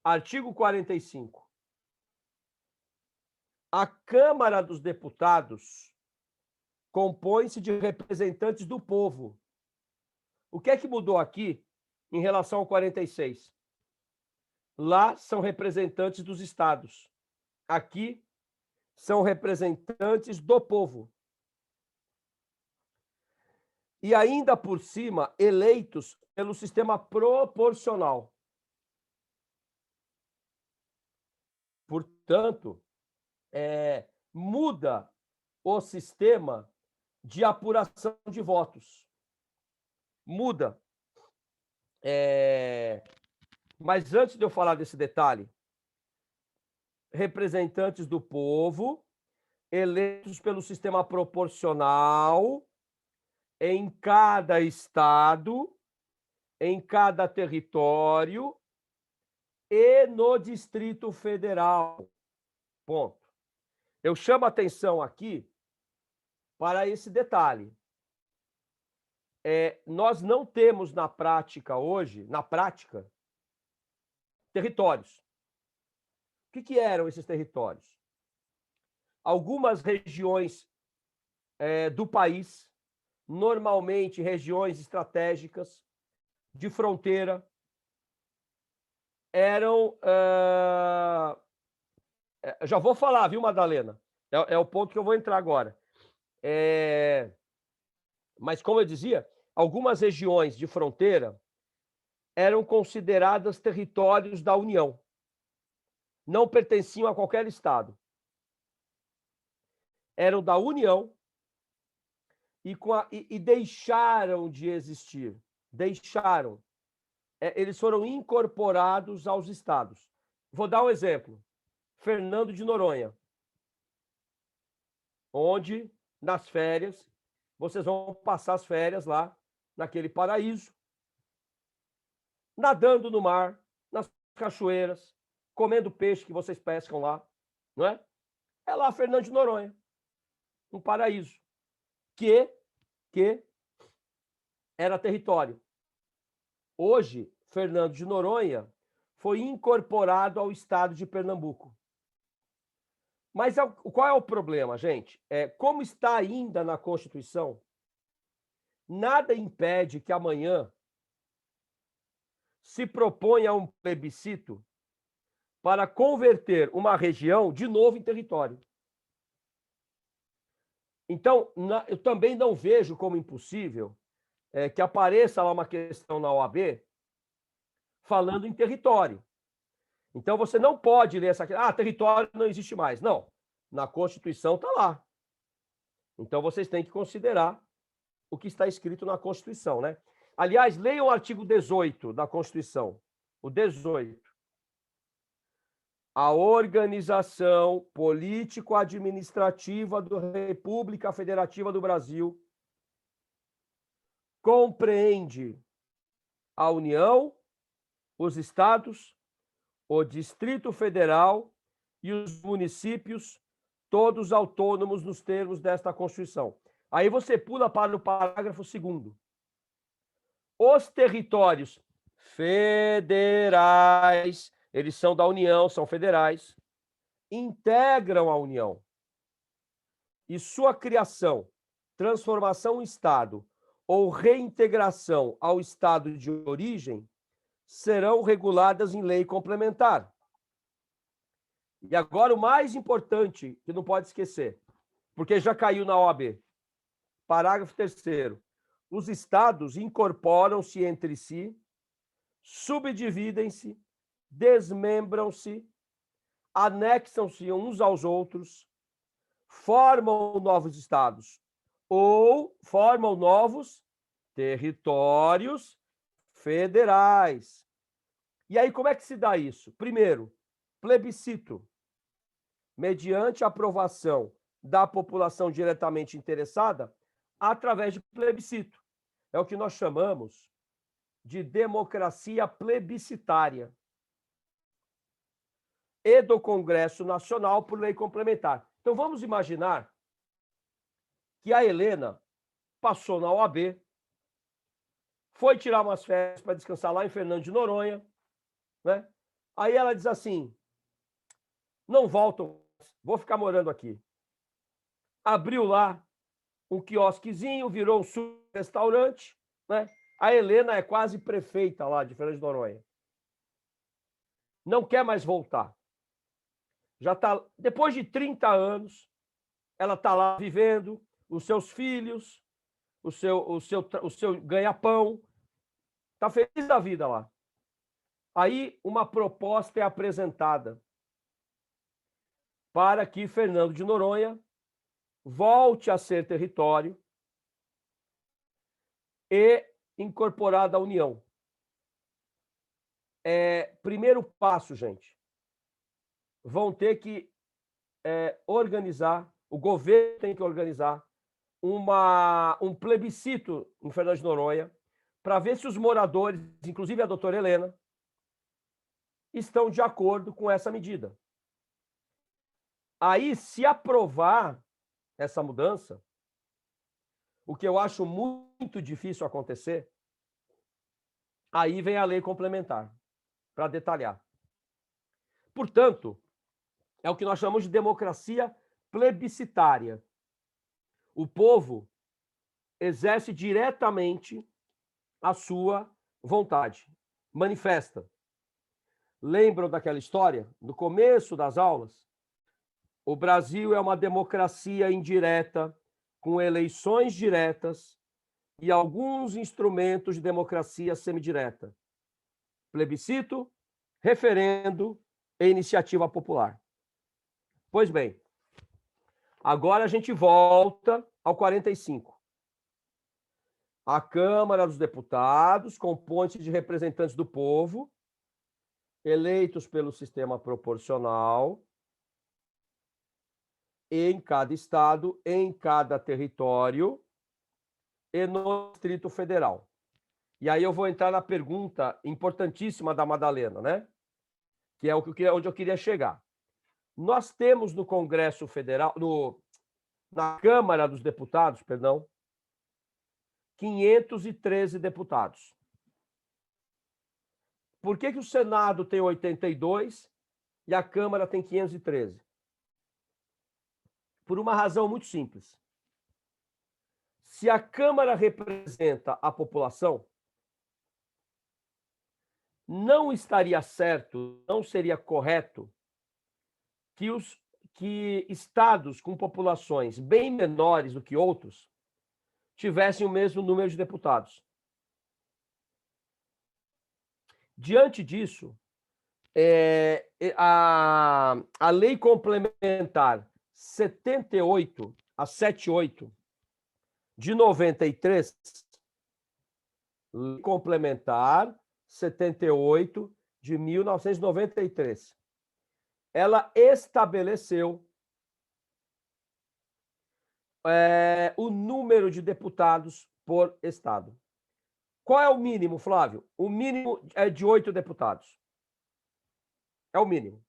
Artigo 45. A Câmara dos Deputados compõe-se de representantes do povo. O que é que mudou aqui em relação ao 46? Lá são representantes dos estados. Aqui são representantes do povo. E ainda por cima, eleitos pelo sistema proporcional. Portanto, muda o sistema de apuração de votos. Muda. Mas antes de eu falar desse detalhe, representantes do povo, eleitos pelo sistema proporcional, em cada estado, em cada território e no Distrito Federal. Ponto. Eu chamo a atenção aqui para esse detalhe. Nós não temos na prática hoje, territórios. O que eram esses territórios? Algumas regiões do país, normalmente regiões estratégicas, de fronteira, eram... já vou falar, viu, Madalena? É o ponto que eu vou entrar agora. Mas, como eu dizia, algumas regiões de fronteira eram consideradas territórios da União. Não pertenciam a qualquer estado. Eram da União e deixaram de existir. Deixaram. Eles foram incorporados aos estados. Vou dar um exemplo. Fernando de Noronha, onde, nas férias, vocês vão passar as férias lá, naquele paraíso, nadando no mar, nas cachoeiras, comendo peixe que vocês pescam lá, não é? É lá Fernando de Noronha, um paraíso, que era território. Hoje, Fernando de Noronha foi incorporado ao estado de Pernambuco. Mas qual é o problema, gente? Como está ainda na Constituição, nada impede que amanhã se proponha um plebiscito para converter uma região de novo em território. Então, eu também não vejo como impossível que apareça lá uma questão na OAB falando em território. Então, você não pode ler essa... território não existe mais. Não. Na Constituição está lá. Então, vocês têm que considerar o que está escrito na Constituição, né? Aliás, leiam o artigo 18 da Constituição. O 18. A organização político-administrativa da República Federativa do Brasil compreende a União, os estados, o Distrito Federal e os municípios, todos autônomos nos termos desta Constituição. Aí você pula para o parágrafo 2º. Os territórios federais, eles são da União, são federais, integram a União. E sua criação, transformação em Estado ou reintegração ao Estado de origem serão reguladas em lei complementar. E agora o mais importante, que não pode esquecer, porque já caiu na OAB. Parágrafo 3º. Os estados incorporam-se entre si, subdividem-se, desmembram-se, anexam-se uns aos outros, formam novos estados ou formam novos territórios federais. E aí, como é que se dá isso? Primeiro, plebiscito, mediante aprovação da população diretamente interessada, através de plebiscito. É o que nós chamamos de democracia plebiscitária. E do Congresso Nacional por lei complementar. Então, vamos imaginar que a Helena passou na OAB, foi tirar umas férias para descansar lá em Fernando de Noronha, né? Aí ela diz assim, não volto, vou ficar morando aqui. Abriu lá um quiosquezinho, virou um restaurante, né? A Helena é quase prefeita lá de Fernando de Noronha. Não quer mais voltar. Já tá, depois de 30 anos, ela está lá vivendo, os seus filhos, o seu ganha-pão, está feliz da vida lá. Aí uma proposta é apresentada para que Fernando de Noronha volte a ser território e incorporado à União. Primeiro passo, gente, vão ter que organizar, o governo tem que organizar um plebiscito em Fernando de Noronha para ver se os moradores, inclusive a doutora Helena, estão de acordo com essa medida. Aí, se aprovar essa mudança, o que eu acho muito difícil acontecer, aí vem a lei complementar, para detalhar. Portanto, é o que nós chamamos de democracia plebiscitária. O povo exerce diretamente a sua vontade, manifesta. Lembram daquela história? No começo das aulas, o Brasil é uma democracia indireta, com eleições diretas e alguns instrumentos de democracia semidireta. Plebiscito, referendo e iniciativa popular. Pois bem, agora a gente volta ao 45. A Câmara dos Deputados compõe-se de representantes do povo, eleitos pelo sistema proporcional, em cada estado, em cada território e no Distrito Federal. E aí eu vou entrar na pergunta importantíssima da Madalena, né? Que é onde eu queria chegar. Nós temos no Congresso Federal, na Câmara dos Deputados, 513 deputados. Por que o Senado tem 82 e a Câmara tem 513? Por uma razão muito simples. Se a Câmara representa a população, não estaria certo, não seria correto que estados com populações bem menores do que outros tivessem o mesmo número de deputados. Diante disso, a lei complementar 78, a 78 de 93, complementar 78 de 1993. Ela estabeleceu o número de deputados por estado. Qual é o mínimo, Flávio? O mínimo é de 8 deputados. É o mínimo.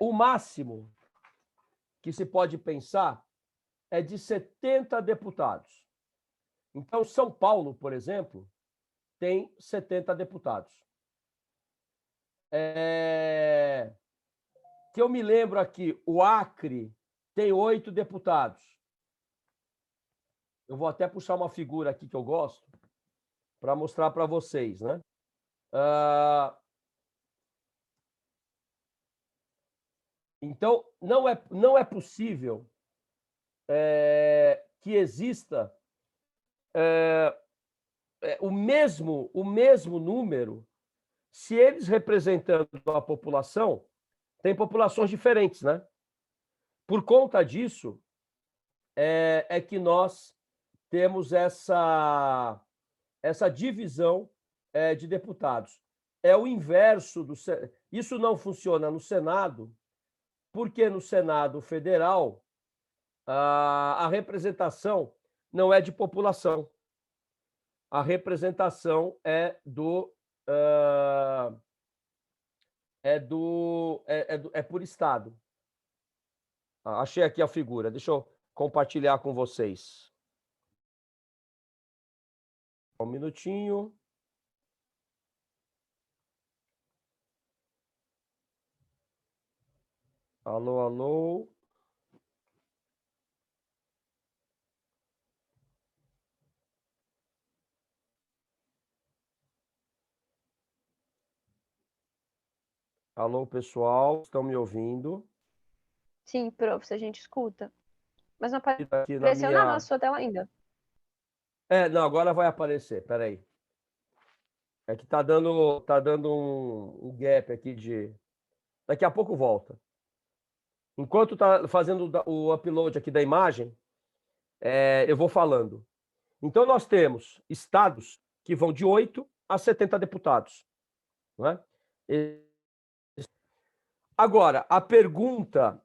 O máximo que se pode pensar é de 70 deputados. Então, São Paulo, por exemplo, tem 70 deputados. Que eu me lembro aqui, o Acre tem 8 deputados. Eu vou até puxar uma figura aqui que eu gosto para mostrar para vocês, né? Então, não é possível que exista o mesmo número, se eles representando a população, tem populações diferentes, né? Por conta disso, é que nós temos essa divisão de deputados. É o inverso do... Isso não funciona no Senado, porque no Senado Federal a representação não é de população. A representação é por estado. Achei aqui a figura. Deixa eu compartilhar com vocês. Um minutinho. Alô, alô. Alô, pessoal, estão me ouvindo? Sim, prof, a gente escuta. Mas não Aqui apareceu nada na sua tela ainda. Não, agora vai aparecer, peraí. É que tá dando um gap aqui de... Daqui a pouco volta. Enquanto tá fazendo o upload aqui da imagem, eu vou falando. Então, nós temos estados que vão de 8 a 70 deputados. Não é? Agora, a pergunta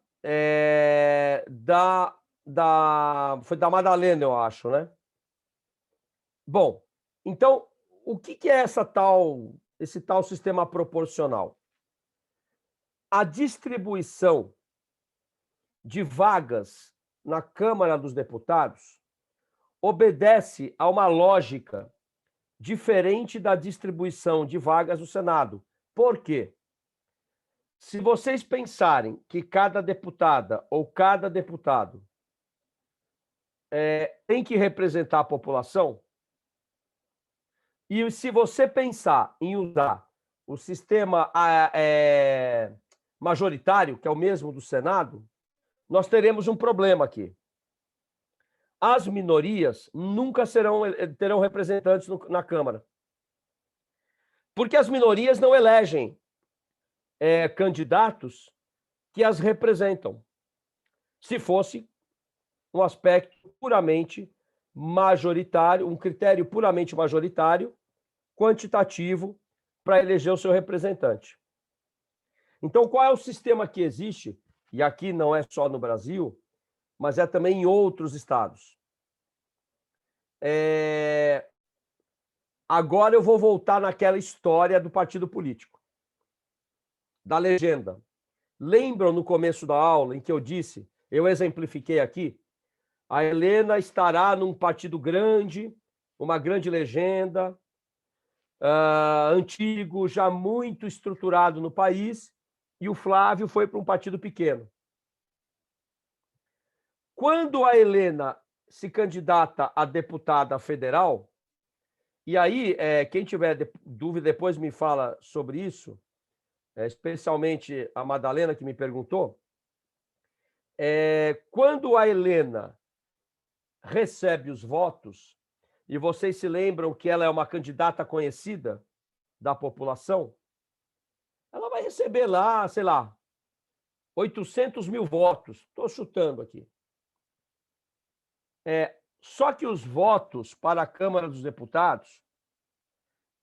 foi da Madalena, eu acho, né? Bom, então, o que é esse tal sistema proporcional? A distribuição de vagas na Câmara dos Deputados obedece a uma lógica diferente da distribuição de vagas no Senado. Por quê? Se vocês pensarem que cada deputada ou cada deputado tem que representar a população, e se você pensar em usar o sistema majoritário, que é o mesmo do Senado, nós teremos um problema aqui. As minorias nunca terão representantes na Câmara. Porque as minorias não elegem candidatos que as representam. Se fosse um aspecto puramente majoritário, um critério puramente majoritário, quantitativo, para eleger o seu representante. Então, qual é o sistema que existe? E aqui não é só no Brasil, mas é também em outros estados. Agora eu vou voltar naquela história do partido político, da legenda. Lembram no começo da aula em que eu disse, eu exemplifiquei aqui, a Helena estará num partido grande, uma grande legenda, antigo, já muito estruturado no país, e o Flávio foi para um partido pequeno. Quando a Helena se candidata a deputada federal, e aí, quem tiver dúvida depois me fala sobre isso, especialmente a Madalena que me perguntou, quando a Helena recebe os votos, e vocês se lembram que ela é uma candidata conhecida da população, ela vai receber lá, sei lá, 800 mil votos, estou chutando aqui. Só que os votos para a Câmara dos Deputados,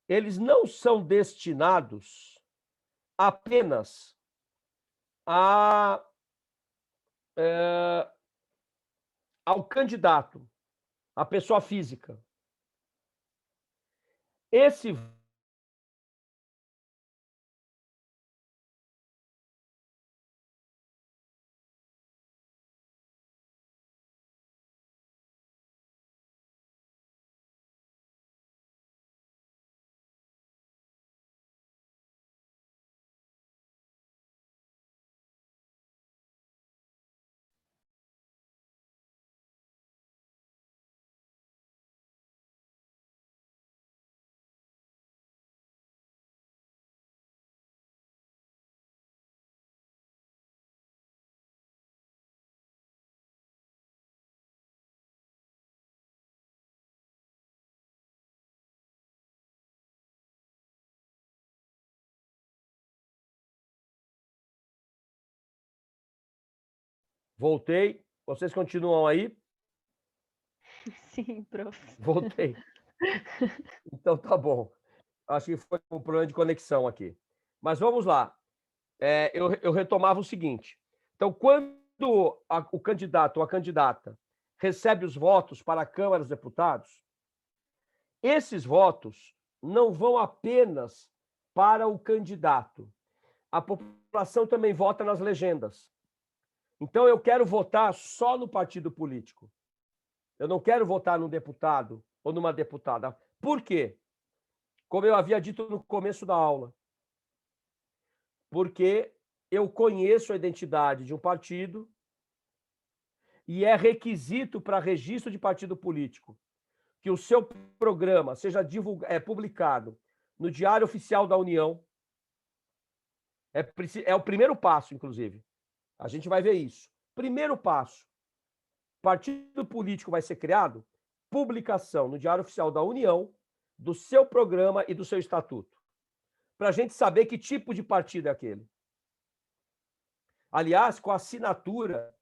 eles não são destinados apenas ao candidato, à pessoa física. Esse Voltei. Vocês continuam aí? Sim, prof. Voltei. Então tá bom. Acho que foi um problema de conexão aqui. Mas vamos lá. Eu retomava o seguinte. Então, quando o candidato ou a candidata recebe os votos para a Câmara dos Deputados, esses votos não vão apenas para o candidato. A população também vota nas legendas. Então, eu quero votar só no partido político. Eu não quero votar num deputado ou numa deputada. Por quê? Como eu havia dito no começo da aula. Porque eu conheço a identidade de um partido e é requisito para registro de partido político que o seu programa seja publicado no Diário Oficial da União. É o primeiro passo, inclusive. A gente vai ver isso. Primeiro passo. Partido político vai ser criado, publicação no Diário Oficial da União do seu programa e do seu estatuto. Para a gente saber que tipo de partido é aquele. Aliás, com a assinatura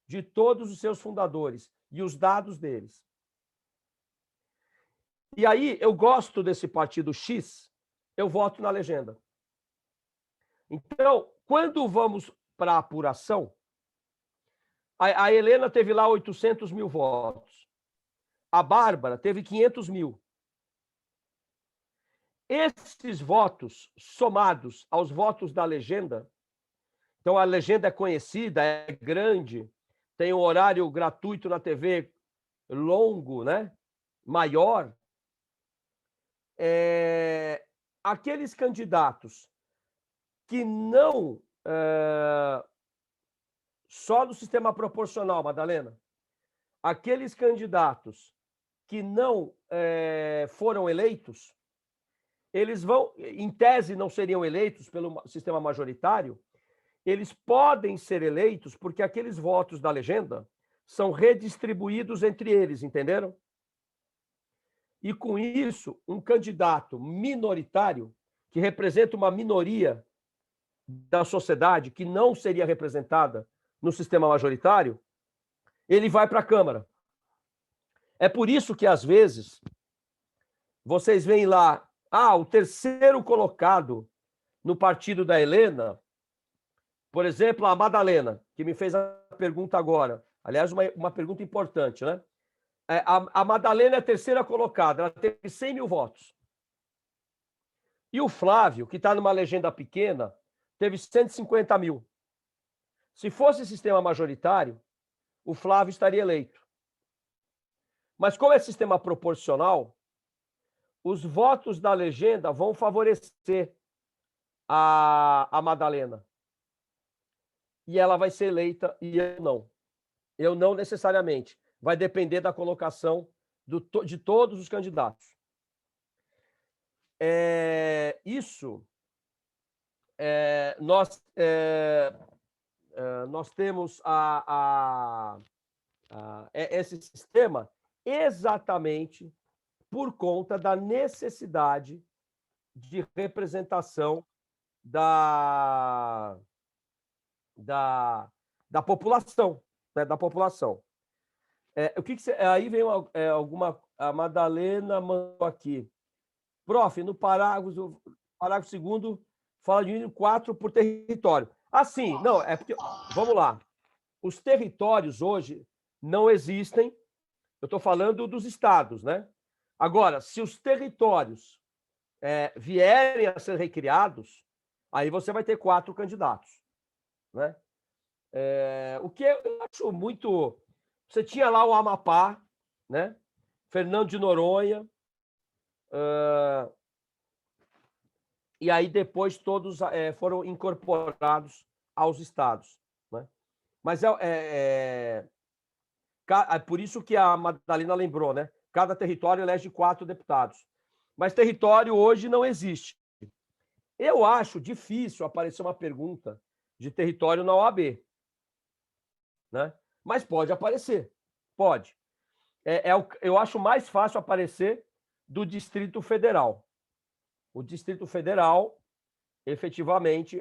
de todos os seus fundadores e os dados deles. E aí, eu gosto desse partido X, eu voto na legenda. Então, quando vamos para a apuração, a Helena teve lá 800 mil votos. A Bárbara teve 500 mil. Esses votos, somados aos votos da legenda, então a legenda é conhecida, é grande, tem um horário gratuito na TV longo, né? Maior. Aqueles candidatos que não... só do sistema proporcional, Madalena. Aqueles candidatos que não foram eleitos, eles vão, em tese, não seriam eleitos pelo sistema majoritário, eles podem ser eleitos porque aqueles votos da legenda são redistribuídos entre eles, entenderam? E, com isso, um candidato minoritário, que representa uma minoria da sociedade que não seria representada no sistema majoritário, ele vai para a Câmara. É por isso que, às vezes, vocês veem lá, o terceiro colocado no partido da Helena, por exemplo, a Madalena, que me fez a pergunta agora. Aliás, uma pergunta importante, né? A Madalena é a terceira colocada, ela teve 100 mil votos. E o Flávio, que está numa legenda pequena, teve 150 mil. Se fosse sistema majoritário, o Flávio estaria eleito. Mas como é sistema proporcional, os votos da legenda vão favorecer a Madalena. E ela vai ser eleita e eu não. Eu não necessariamente. Vai depender da colocação de todos os candidatos. Nós temos esse sistema exatamente por conta da necessidade de representação da população, né? Da população. Aí vem a Madalena mandou aqui. Prof, no parágrafo 2º, fala de 4 por território. Assim, não, é porque, vamos lá, os territórios hoje não existem, eu estou falando dos estados, né? Agora, se os territórios vierem a ser recriados, aí você vai ter 4 candidatos, né? O que eu acho muito... Você tinha lá o Amapá, né? Fernando de Noronha, e aí depois todos foram incorporados aos estados, né? Mas é por isso que a Madalena lembrou, né? Cada território elege 4 deputados. Mas território hoje não existe. Eu acho difícil aparecer uma pergunta de território na OAB, né? Mas pode aparecer, pode. Eu acho mais fácil aparecer do Distrito Federal. O Distrito Federal, efetivamente,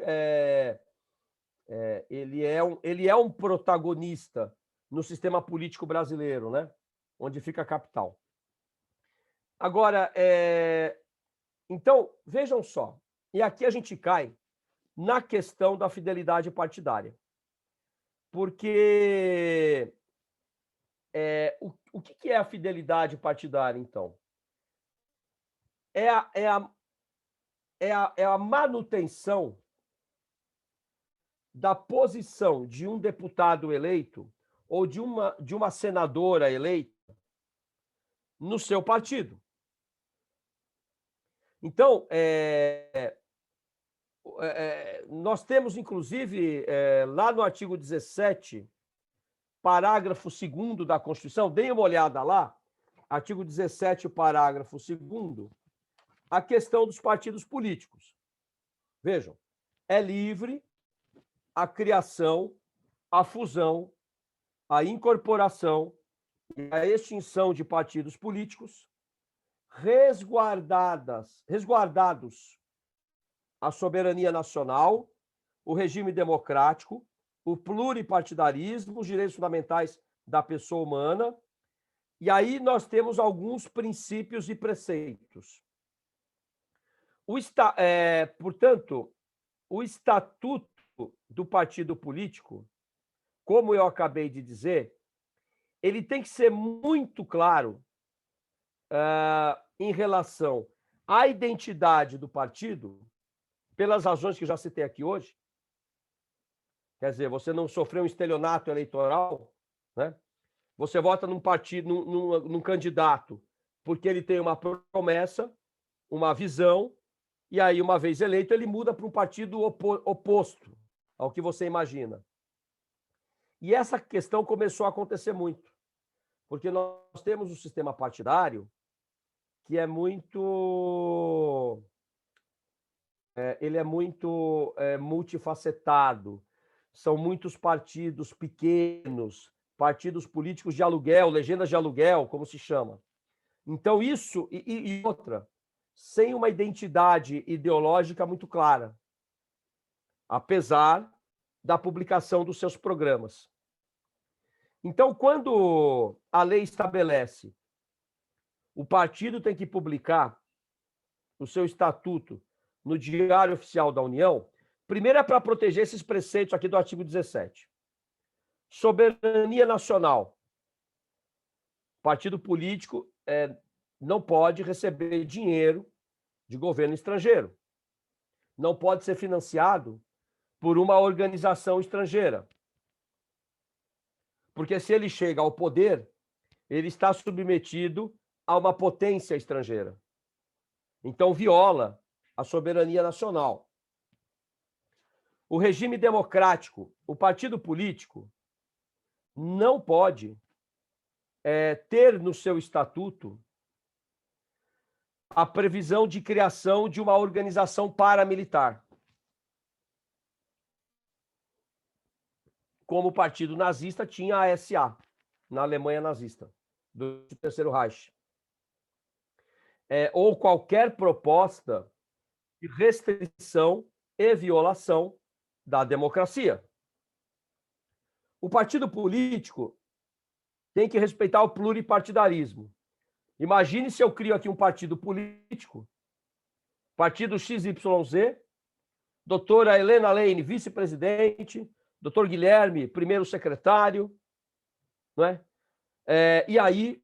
ele é um protagonista no sistema político brasileiro, né? Onde fica a capital. Agora, então, vejam só, e aqui a gente cai na questão da fidelidade partidária. Porque o que é a fidelidade partidária, então? É a manutenção da posição de um deputado eleito ou de uma senadora eleita no seu partido. Então, nós temos, inclusive, lá no artigo 17, parágrafo 2º da Constituição, deem uma olhada lá, artigo 17, parágrafo 2º, a questão dos partidos políticos. Vejam, é livre a criação, a fusão, a incorporação e a extinção de partidos políticos, resguardados a soberania nacional, o regime democrático, o pluripartidarismo, os direitos fundamentais da pessoa humana. E aí nós temos alguns princípios e preceitos. Portanto, o estatuto do partido político, como eu acabei de dizer, ele tem que ser muito claro em relação à identidade do partido, pelas razões que já citei aqui hoje. Quer dizer, você não sofreu um estelionato eleitoral, né? Você vota num partido, num candidato, porque ele tem uma promessa, uma visão, e aí, uma vez eleito, ele muda para um partido oposto ao que você imagina. E essa questão começou a acontecer muito, porque nós temos um sistema partidário que é muito... ele é muito multifacetado. São muitos partidos pequenos, partidos políticos de aluguel, legendas de aluguel, como se chama. Então, isso e outra, sem uma identidade ideológica muito clara, apesar da publicação dos seus programas. Então, quando a lei estabelece o partido tem que publicar o seu estatuto no Diário Oficial da União, primeiro é para proteger esses preceitos aqui do artigo 17. Soberania nacional. Partido político não pode receber dinheiro de governo estrangeiro. Não pode ser financiado por uma organização estrangeira. Porque se ele chega ao poder, ele está submetido a uma potência estrangeira. Então, viola a soberania nacional. O regime democrático, o partido político, não pode ter no seu estatuto a previsão de criação de uma organização paramilitar, como o partido nazista tinha a SA, na Alemanha nazista, do Terceiro Reich. Ou qualquer proposta de restrição e violação da democracia. O partido político tem que respeitar o pluripartidarismo. Imagine se eu crio aqui um partido político, partido XYZ, doutora Helena Leine, vice-presidente, doutor Guilherme, primeiro secretário, não é? E aí,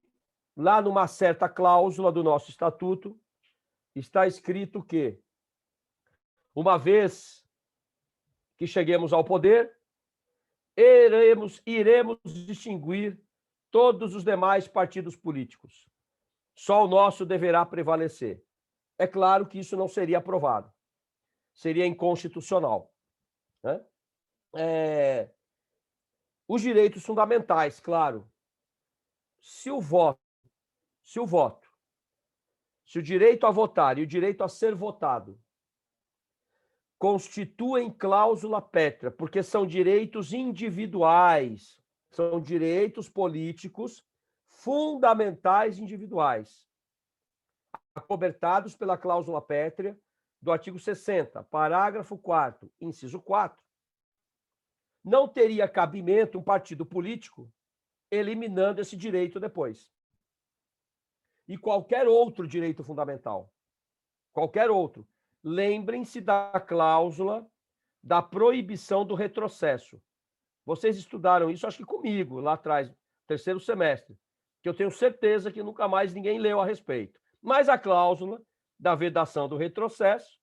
lá numa certa cláusula do nosso estatuto, está escrito que, uma vez que cheguemos ao poder, iremos distinguir todos os demais partidos políticos. Só o nosso deverá prevalecer. É claro que isso não seria aprovado. Seria inconstitucional, né? Os direitos fundamentais, claro. Se o direito a votar e o direito a ser votado constituem cláusula pétrea, porque são direitos individuais, são direitos políticos fundamentais individuais, acobertados pela cláusula pétrea do artigo 60, parágrafo 4º, inciso 4, não teria cabimento um partido político eliminando esse direito depois. E qualquer outro direito fundamental, qualquer outro. Lembrem-se da cláusula da proibição do retrocesso. Vocês estudaram isso, acho que comigo, lá atrás, terceiro semestre, que eu tenho certeza que nunca mais ninguém leu a respeito. Mas a cláusula da vedação do retrocesso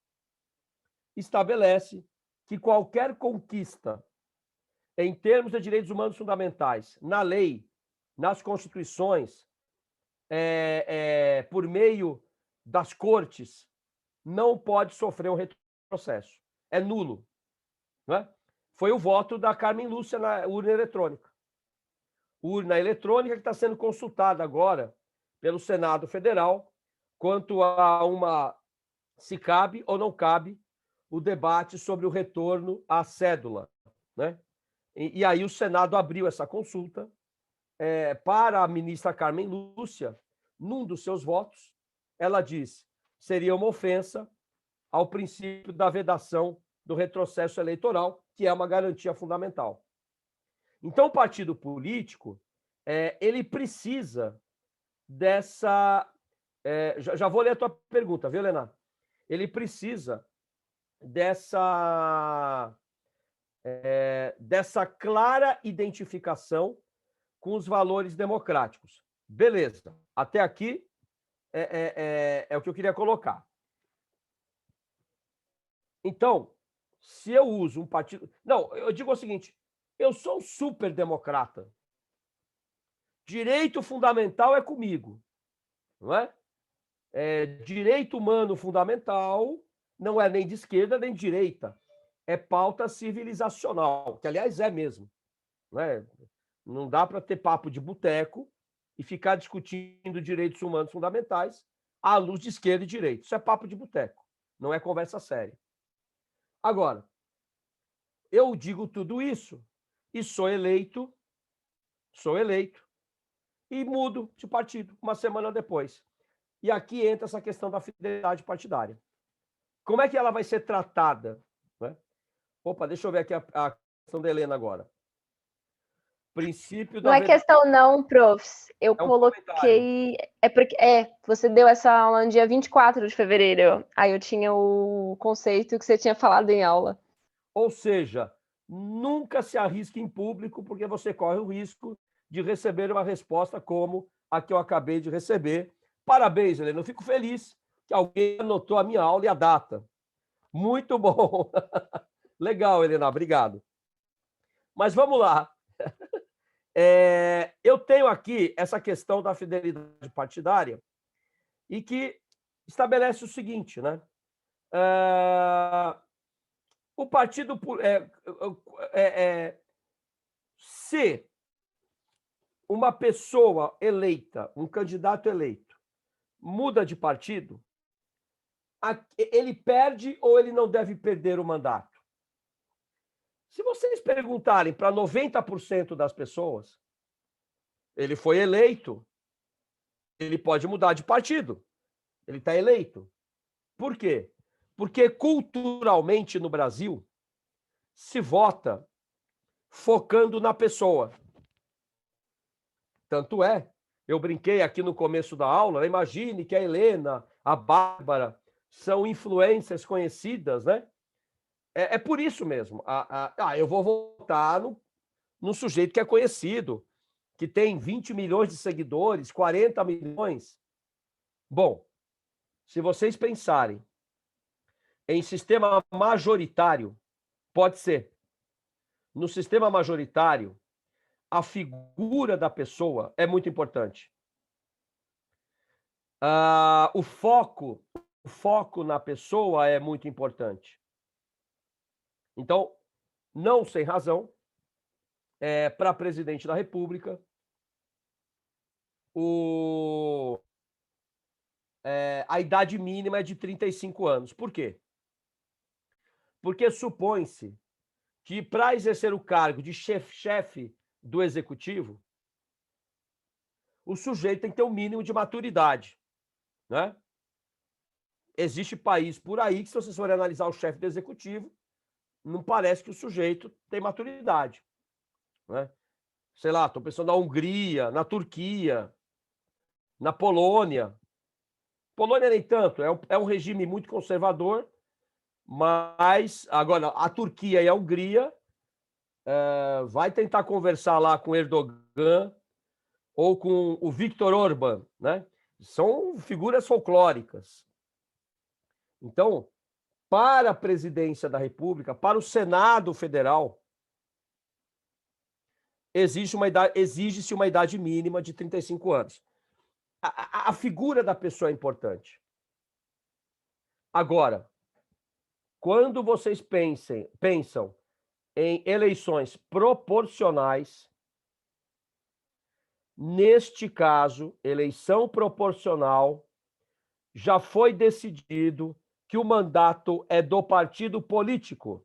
estabelece que qualquer conquista em termos de direitos humanos fundamentais, na lei, nas constituições, por meio das cortes, não pode sofrer um retrocesso. É nulo. Não é? Foi o voto da Carmen Lúcia na urna eletrônica. Urna eletrônica que está sendo consultada agora pelo Senado Federal quanto a se cabe ou não cabe o debate sobre o retorno à cédula, né? E aí o Senado abriu essa consulta para a ministra Carmen Lúcia. Num dos seus votos, ela diz: seria uma ofensa ao princípio da vedação do retrocesso eleitoral, que é uma garantia fundamental. Então, o partido político ele precisa dessa... já vou ler a tua pergunta, viu, Helena? Ele precisa dessa clara identificação com os valores democráticos. Beleza. Até aqui é o que eu queria colocar. Então, se eu uso um partido... Não, eu digo o seguinte, eu sou um super democrata. Direito fundamental é comigo, não é? Direito humano fundamental não é nem de esquerda nem de direita. É pauta civilizacional, que, aliás, é mesmo. Não é? Não dá para ter papo de boteco e ficar discutindo direitos humanos fundamentais à luz de esquerda e direita. Isso é papo de boteco, não é conversa séria. Agora, eu digo tudo isso e sou eleito, e mudo de partido uma semana depois. E aqui entra essa questão da fidelidade partidária. Como é que ela vai ser tratada? Né? Opa, deixa eu ver aqui a questão da Helena agora. Princípio da... Não é questão não, profs. Eu coloquei... Porque você deu essa aula no dia 24 de fevereiro. Aí eu tinha o conceito que você tinha falado em aula. Ou seja, nunca se arrisque em público, porque você corre o risco de receber uma resposta como a que eu acabei de receber. Parabéns, Helena. Eu fico feliz que alguém anotou a minha aula e a data. Muito bom. Legal, Helena. Obrigado. Mas vamos lá. Eu tenho aqui essa questão da fidelidade partidária e que estabelece o seguinte, né? O partido... se uma pessoa eleita, um candidato eleito, muda de partido, ele perde ou ele não deve perder o mandato? Se vocês perguntarem para 90% das pessoas, ele foi eleito, ele pode mudar de partido. Ele está eleito. Por quê? Porque culturalmente no Brasil se vota focando na pessoa. Tanto é, eu brinquei aqui no começo da aula, imagine que a Helena, a Bárbara, são influências conhecidas, né? É por isso mesmo. Eu vou votar no sujeito que é conhecido, que tem 20 milhões de seguidores, 40 milhões. Bom, se vocês pensarem em sistema majoritário, pode ser. No sistema majoritário, a figura da pessoa é muito importante. O foco na pessoa é muito importante. Então, não sem razão, para presidente da República, a idade mínima é de 35 anos. Por quê? Porque supõe-se que para exercer o cargo de chefe do executivo, o sujeito tem que ter um mínimo de maturidade, né? Existe país por aí que, se vocês forem analisar o chefe do executivo, não parece que o sujeito tem maturidade, né? Sei lá, estou pensando na Hungria, na Turquia, na Polônia. Polônia nem tanto, é um regime muito conservador, mas agora a Turquia e a Hungria vai tentar conversar lá com Erdogan ou com o Viktor Orbán, né? São figuras folclóricas. Então, para a presidência da República, para o Senado Federal, exige-se uma idade mínima de 35 anos. A figura da pessoa é importante. Agora, quando vocês pensam em eleições proporcionais, neste caso, eleição proporcional, já foi decidido que o mandato é do partido político.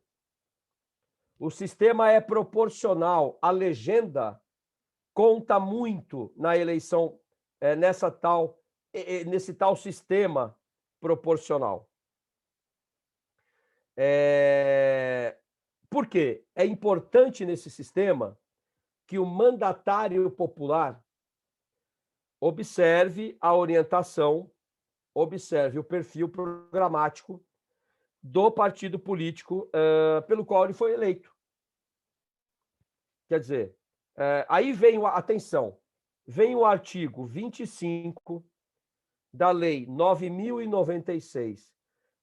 O sistema é proporcional. A legenda conta muito na eleição, nesse tal sistema proporcional. Por quê? É importante nesse sistema que o mandatário popular observe a orientação, observe o perfil programático do partido político pelo qual ele foi eleito. Quer dizer, aí vem, atenção, vem o artigo 25 da Lei 9.096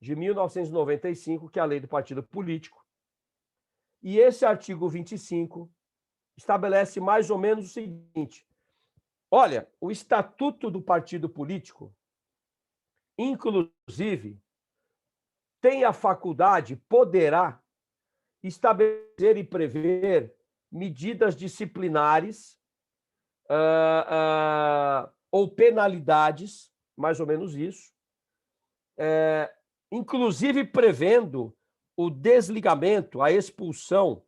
de 1995, que é a lei do partido político, e esse artigo 25 estabelece mais ou menos o seguinte: olha, o estatuto do partido político, inclusive, tem a faculdade, poderá estabelecer e prever medidas disciplinares ou penalidades, mais ou menos isso, inclusive prevendo o desligamento, a expulsão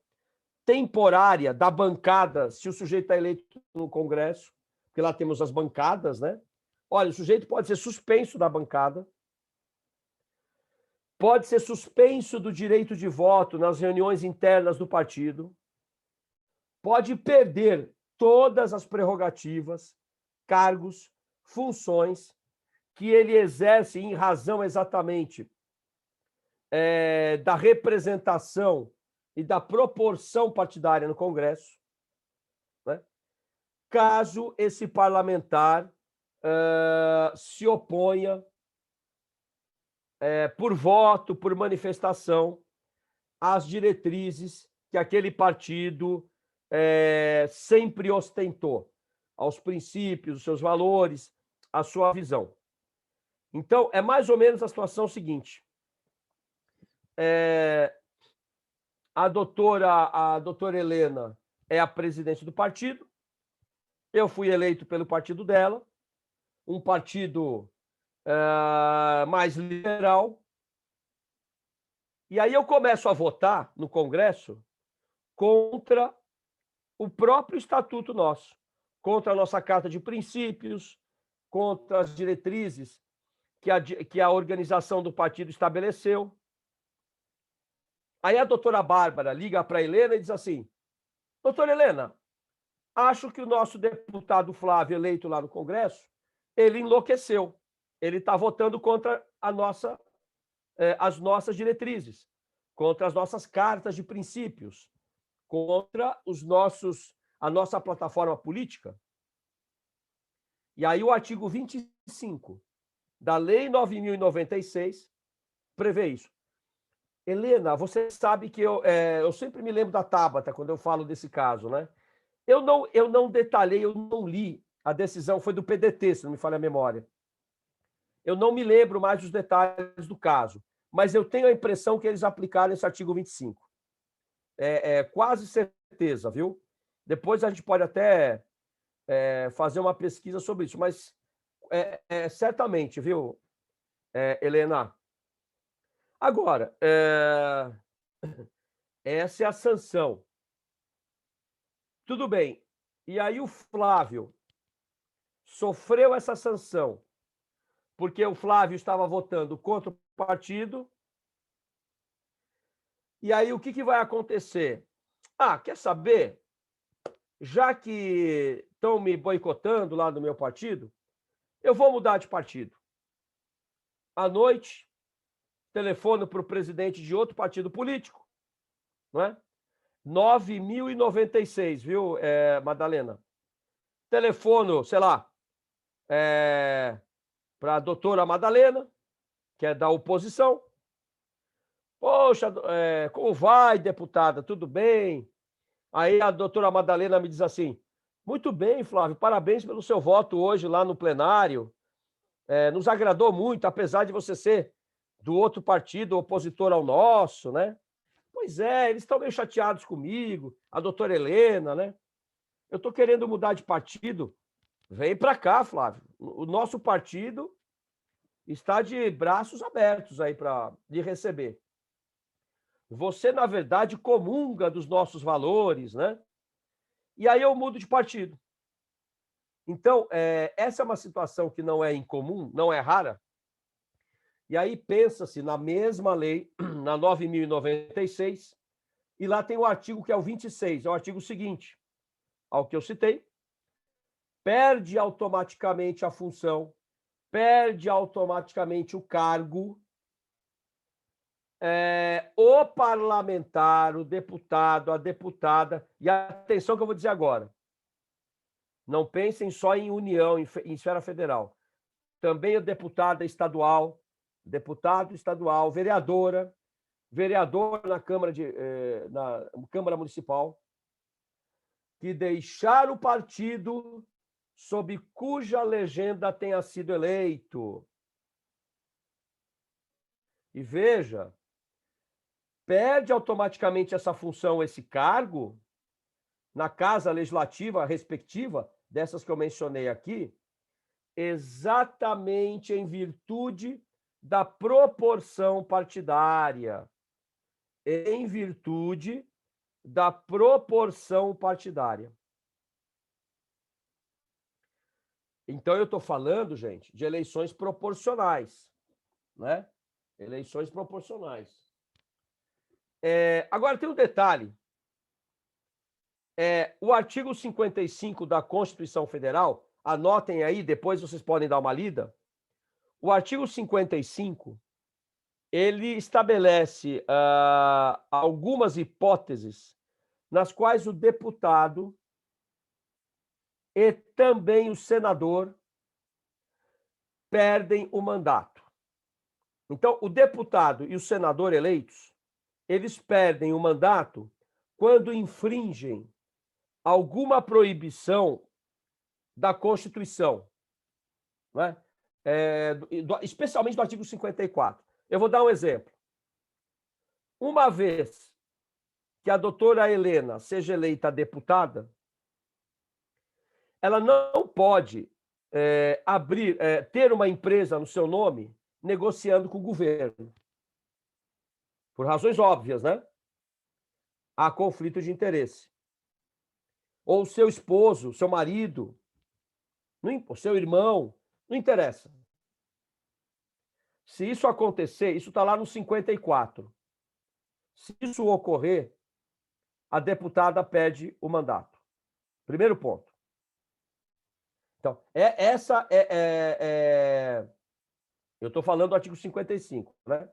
temporária da bancada, se o sujeito está eleito no Congresso, porque lá temos as bancadas, né? Olha, o sujeito pode ser suspenso da bancada, pode ser suspenso do direito de voto nas reuniões internas do partido, pode perder todas as prerrogativas, cargos, funções que ele exerce em razão exatamente da representação e da proporção partidária no Congresso, né? Caso esse parlamentar se oponha por voto, por manifestação, às diretrizes que aquele partido sempre ostentou, aos princípios, os seus valores, a sua visão. Então, é mais ou menos a situação seguinte. A doutora Helena é a presidente do partido, eu fui eleito pelo partido dela, um partido mais liberal, e aí eu começo a votar no Congresso contra o próprio estatuto nosso, contra a nossa Carta de Princípios, contra as diretrizes que a organização do partido estabeleceu. Aí a doutora Bárbara liga para a Helena e diz assim: Doutora Helena, acho que o nosso deputado Flávio, eleito lá no Congresso, ele enlouqueceu. Ele está votando contra as nossas diretrizes, contra as nossas cartas de princípios, contra a nossa plataforma política. E aí o artigo 25 da Lei 9.096 prevê isso. Helena, você sabe que eu sempre me lembro da Tabata quando eu falo desse caso, né? Eu não detalhei, eu não li. A decisão foi do PDT, se não me falha a memória. Eu não me lembro mais dos detalhes do caso, mas eu tenho a impressão que eles aplicaram esse artigo 25. Quase certeza, viu? Depois a gente pode até fazer uma pesquisa sobre isso, mas certamente, viu, Helena? Agora, essa é a sanção. Tudo bem. E aí o Flávio sofreu essa sanção porque o Flávio estava votando contra o partido. E aí o que vai acontecer? Quer saber? Já que estão me boicotando lá no meu partido, eu vou mudar de partido. À noite, telefono para o presidente de outro partido político, não é? 9.096, viu, Madalena? Telefono, sei lá, para a doutora Madalena, que é da oposição. Poxa, como vai, deputada? Tudo bem? Aí a doutora Madalena me diz assim, muito bem, Flávio, parabéns pelo seu voto hoje lá no plenário. Nos agradou muito, apesar de você ser do outro partido, opositor ao nosso, né? Pois é, eles estão meio chateados comigo, a doutora Helena, né? Eu estou querendo mudar de partido. Vem para cá, Flávio. O nosso partido está de braços abertos aí para lhe receber. Você, na verdade, comunga dos nossos valores, né? E aí eu mudo de partido. Então, essa é uma situação que não é incomum, não é rara. E aí pensa-se na mesma lei, na 9.096, e lá tem o artigo que é o 26, é o artigo seguinte, ao que eu citei, perde automaticamente a função, perde automaticamente o cargo, o parlamentar, o deputado, a deputada, e atenção que eu vou dizer agora, não pensem só em União, em esfera federal, também a deputada estadual, deputado estadual, vereadora, vereador na Câmara Municipal, que deixar o partido sob cuja legenda tenha sido eleito. E veja, perde automaticamente essa função, esse cargo, na casa legislativa respectiva, dessas que eu mencionei aqui, exatamente em virtude da proporção partidária. Em virtude da proporção partidária. Então, eu estou falando, gente, de eleições proporcionais, né? Eleições proporcionais. Agora, tem um detalhe. O artigo 55 da Constituição Federal, anotem aí, depois vocês podem dar uma lida. O artigo 55, ele estabelece algumas hipóteses nas quais o deputado e também o senador perdem o mandato. Então, o deputado e o senador eleitos, eles perdem o mandato quando infringem alguma proibição da Constituição, né? Especialmente do artigo 54. Eu vou dar um exemplo. Uma vez que a doutora Helena seja eleita deputada, ela não pode ter uma empresa no seu nome negociando com o governo. Por razões óbvias, né? Há conflito de interesse. Ou seu esposo, seu marido, o seu irmão, não interessa. Se isso acontecer, isso está lá no 54. Se isso ocorrer, a deputada perde o mandato. Primeiro ponto. Então, eu estou falando do artigo 55, né?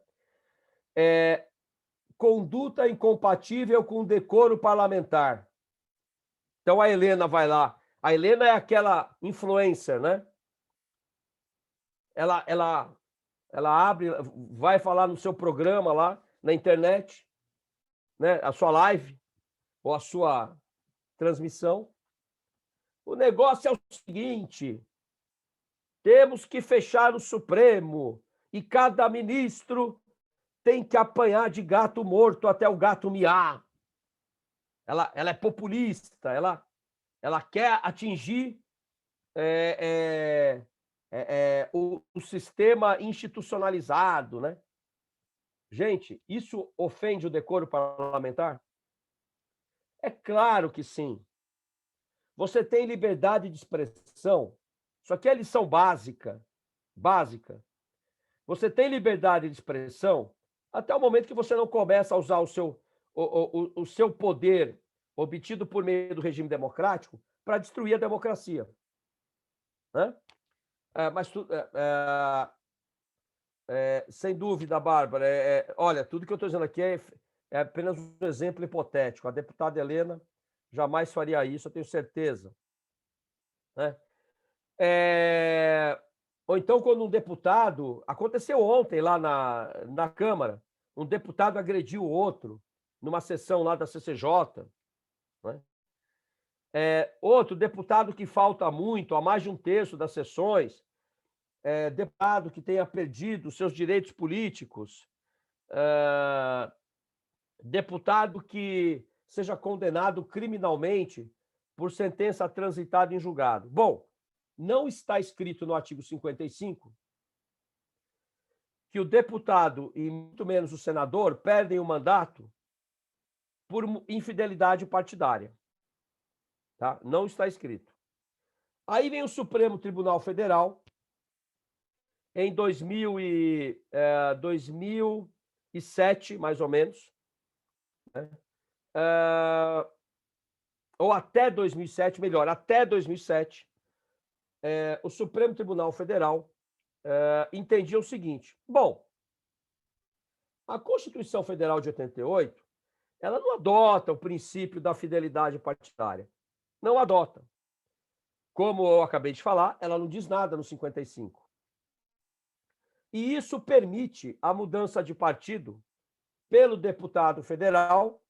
Conduta incompatível com o decoro parlamentar. Então, a Helena vai lá. A Helena é aquela influencer, né? Ela abre, vai falar no seu programa lá, na internet, né? A sua live, ou a sua transmissão. O negócio é o seguinte: temos que fechar o Supremo e cada ministro tem que apanhar de gato morto até o gato miar. Ela é populista, ela quer atingir o sistema institucionalizado, né? Gente, isso ofende o decoro parlamentar? É claro que sim. Você tem liberdade de expressão. Isso aqui é lição básica. Básica. Você tem liberdade de expressão até o momento que você não começa a usar o seu poder obtido por meio do regime democrático para destruir a democracia. Né? Sem dúvida, Bárbara, olha, tudo que eu estou dizendo aqui é apenas um exemplo hipotético. A deputada Helena jamais faria isso, eu tenho certeza. Né? Ou então, quando um deputado... Aconteceu ontem lá na Câmara, um deputado agrediu o outro numa sessão lá da CCJ. Né? Outro deputado que falta muito, a mais de um terço das sessões, deputado que tenha perdido seus direitos políticos, deputado que seja condenado criminalmente por sentença transitada em julgado. Bom, não está escrito no artigo 55 que o deputado, e muito menos o senador, perdem o mandato por infidelidade partidária. Tá? Não está escrito. Aí vem o Supremo Tribunal Federal, em 2007, mais ou menos, né? Ou até 2007, melhor, até 2007, o Supremo Tribunal Federal entendia o seguinte: bom, a Constituição Federal de 88, ela não adota o princípio da fidelidade partidária. Não adota. Como eu acabei de falar, ela não diz nada no 55. E isso permite a mudança de partido pelo deputado federal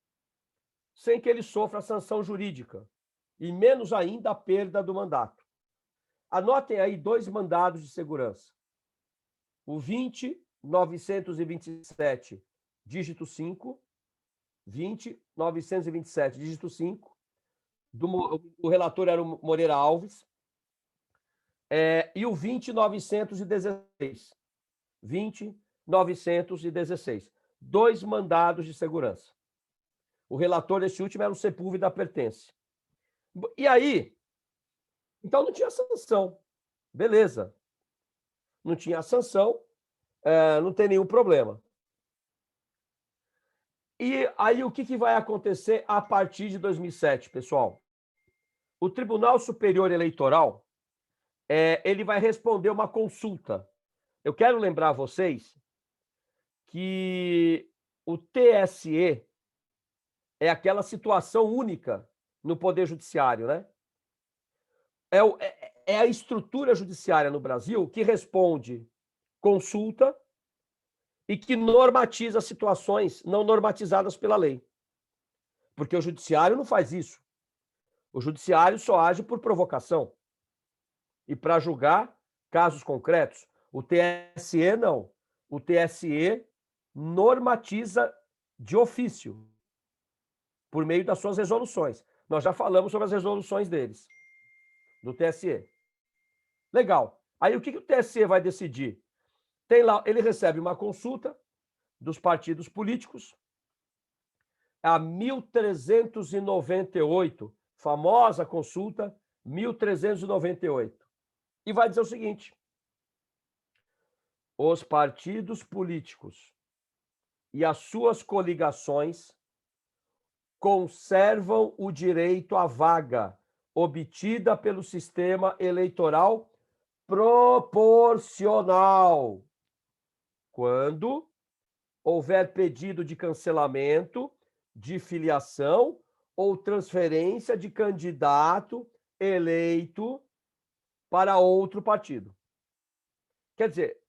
sem que ele sofra sanção jurídica, e menos ainda a perda do mandato. Anotem aí 2 mandados de segurança. O 20.927, dígito 5, 20.927, dígito 5, o relator era o Moreira Alves, e o 20.916. 20.916. 2 mandados de segurança. O relator desse último era o Sepúlveda Pertence. E aí, então não tinha sanção. Beleza. Não tinha sanção, não tem nenhum problema. E aí o que vai acontecer a partir de 2007, pessoal? O Tribunal Superior Eleitoral, ele vai responder uma consulta. Eu quero lembrar a vocês que o TSE é aquela situação única no Poder Judiciário, né? É a estrutura judiciária no Brasil que responde consulta e que normatiza situações não normatizadas pela lei. Porque o Judiciário não faz isso. O Judiciário só age por provocação e para julgar casos concretos. O TSE não. O TSE normatiza de ofício, por meio das suas resoluções. Nós já falamos sobre as resoluções deles, do TSE. Legal. Aí o que o TSE vai decidir? Tem lá, ele recebe uma consulta dos partidos políticos, a 1398, famosa consulta 1398, e vai dizer o seguinte: os partidos políticos e as suas coligações conservam o direito à vaga obtida pelo sistema eleitoral proporcional, quando houver pedido de cancelamento, de filiação ou transferência de candidato eleito para outro partido. Quer dizer,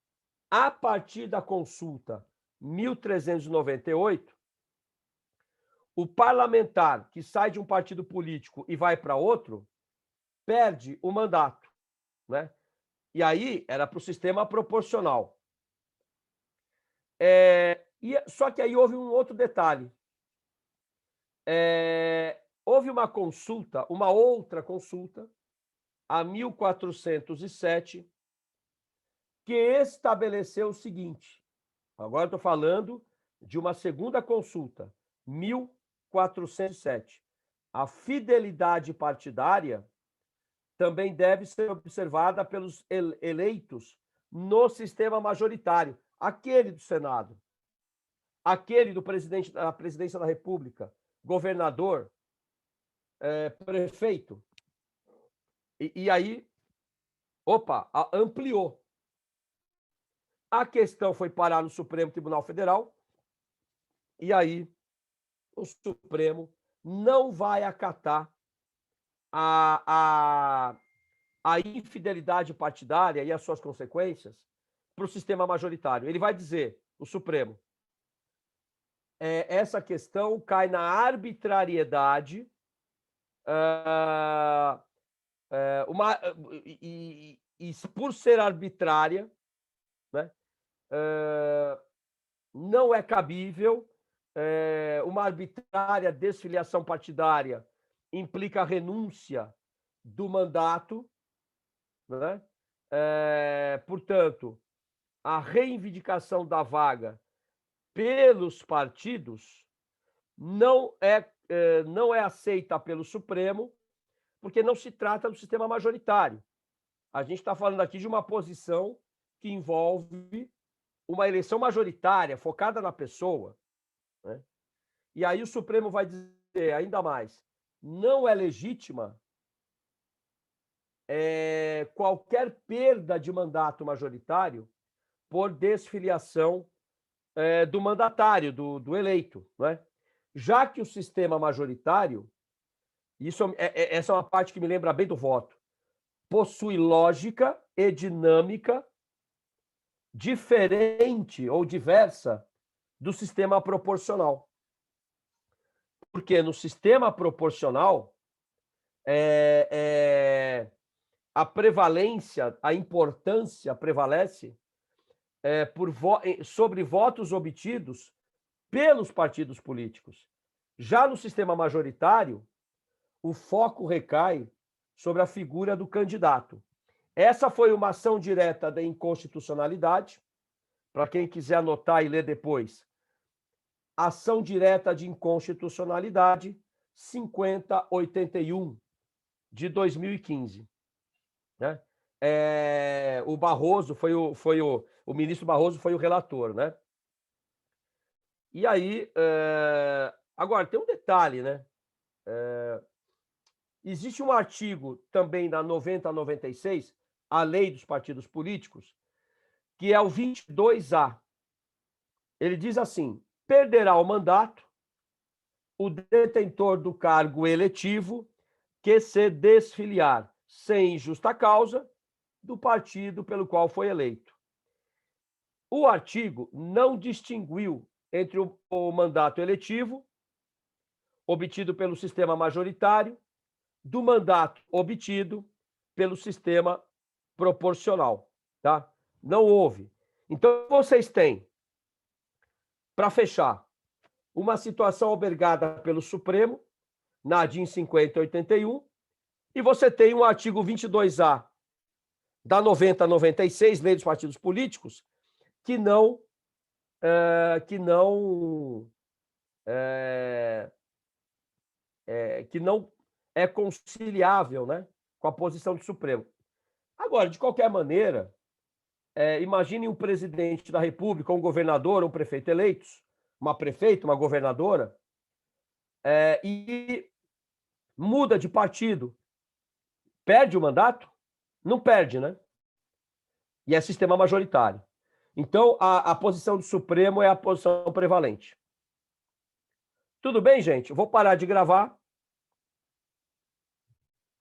a partir da consulta 1398, o parlamentar que sai de um partido político e vai para outro perde o mandato, né? E aí era para o sistema proporcional. Só que aí houve um outro detalhe. Houve uma consulta, uma outra consulta, a 1407, que estabeleceu o seguinte. Agora estou falando de uma segunda consulta, 1407. A fidelidade partidária também deve ser observada pelos eleitos no sistema majoritário, aquele do Senado, aquele do presidente da presidência da República, governador, prefeito. E aí, ampliou. A questão foi parar no Supremo Tribunal Federal, e aí o Supremo não vai acatar a infidelidade partidária e as suas consequências para o sistema majoritário. Ele vai dizer, o Supremo, essa questão cai na arbitrariedade e por ser arbitrária, né, não é cabível. Uma arbitrária desfiliação partidária implica a renúncia do mandato, né? Portanto, a reivindicação da vaga pelos partidos não é aceita pelo Supremo, porque não se trata do sistema majoritário. A gente está falando aqui de uma posição que envolve uma eleição majoritária, focada na pessoa, né? E aí o Supremo vai dizer ainda mais, não é legítima qualquer perda de mandato majoritário por desfiliação do mandatário, do eleito, né? Já que o sistema majoritário, essa é uma parte que me lembra bem do voto, possui lógica e dinâmica diferente ou diversa do sistema proporcional. Porque no sistema proporcional, a prevalência, a importância prevalece sobre votos obtidos pelos partidos políticos. Já no sistema majoritário, o foco recai sobre a figura do candidato. Essa foi uma ação direta da inconstitucionalidade, para quem quiser anotar e ler depois. Ação direta de inconstitucionalidade 5081 de 2015, né? O Barroso o ministro Barroso foi o relator, né? E aí, agora tem um detalhe, né? Existe um artigo também da 90 a 96, a Lei dos Partidos Políticos, que é o 22A. Ele diz assim: perderá o mandato o detentor do cargo eletivo que se desfiliar sem justa causa do partido pelo qual foi eleito. O artigo não distinguiu entre o mandato eletivo, obtido pelo sistema majoritário, do mandato obtido pelo sistema proporcional, tá? Não houve. Então, vocês têm, para fechar, uma situação albergada pelo Supremo, na DIN 5081, e você tem um artigo 22A da 90 a 96, Lei dos Partidos Políticos, que não é conciliável, né, com a posição do Supremo. Agora, de qualquer maneira, imagine um presidente da República, um governador, um prefeito eleitos, uma prefeita, uma governadora, e muda de partido, perde o mandato? Não perde, né? E é sistema majoritário. Então, a posição do Supremo é a posição prevalente. Tudo bem, gente? Eu vou parar de gravar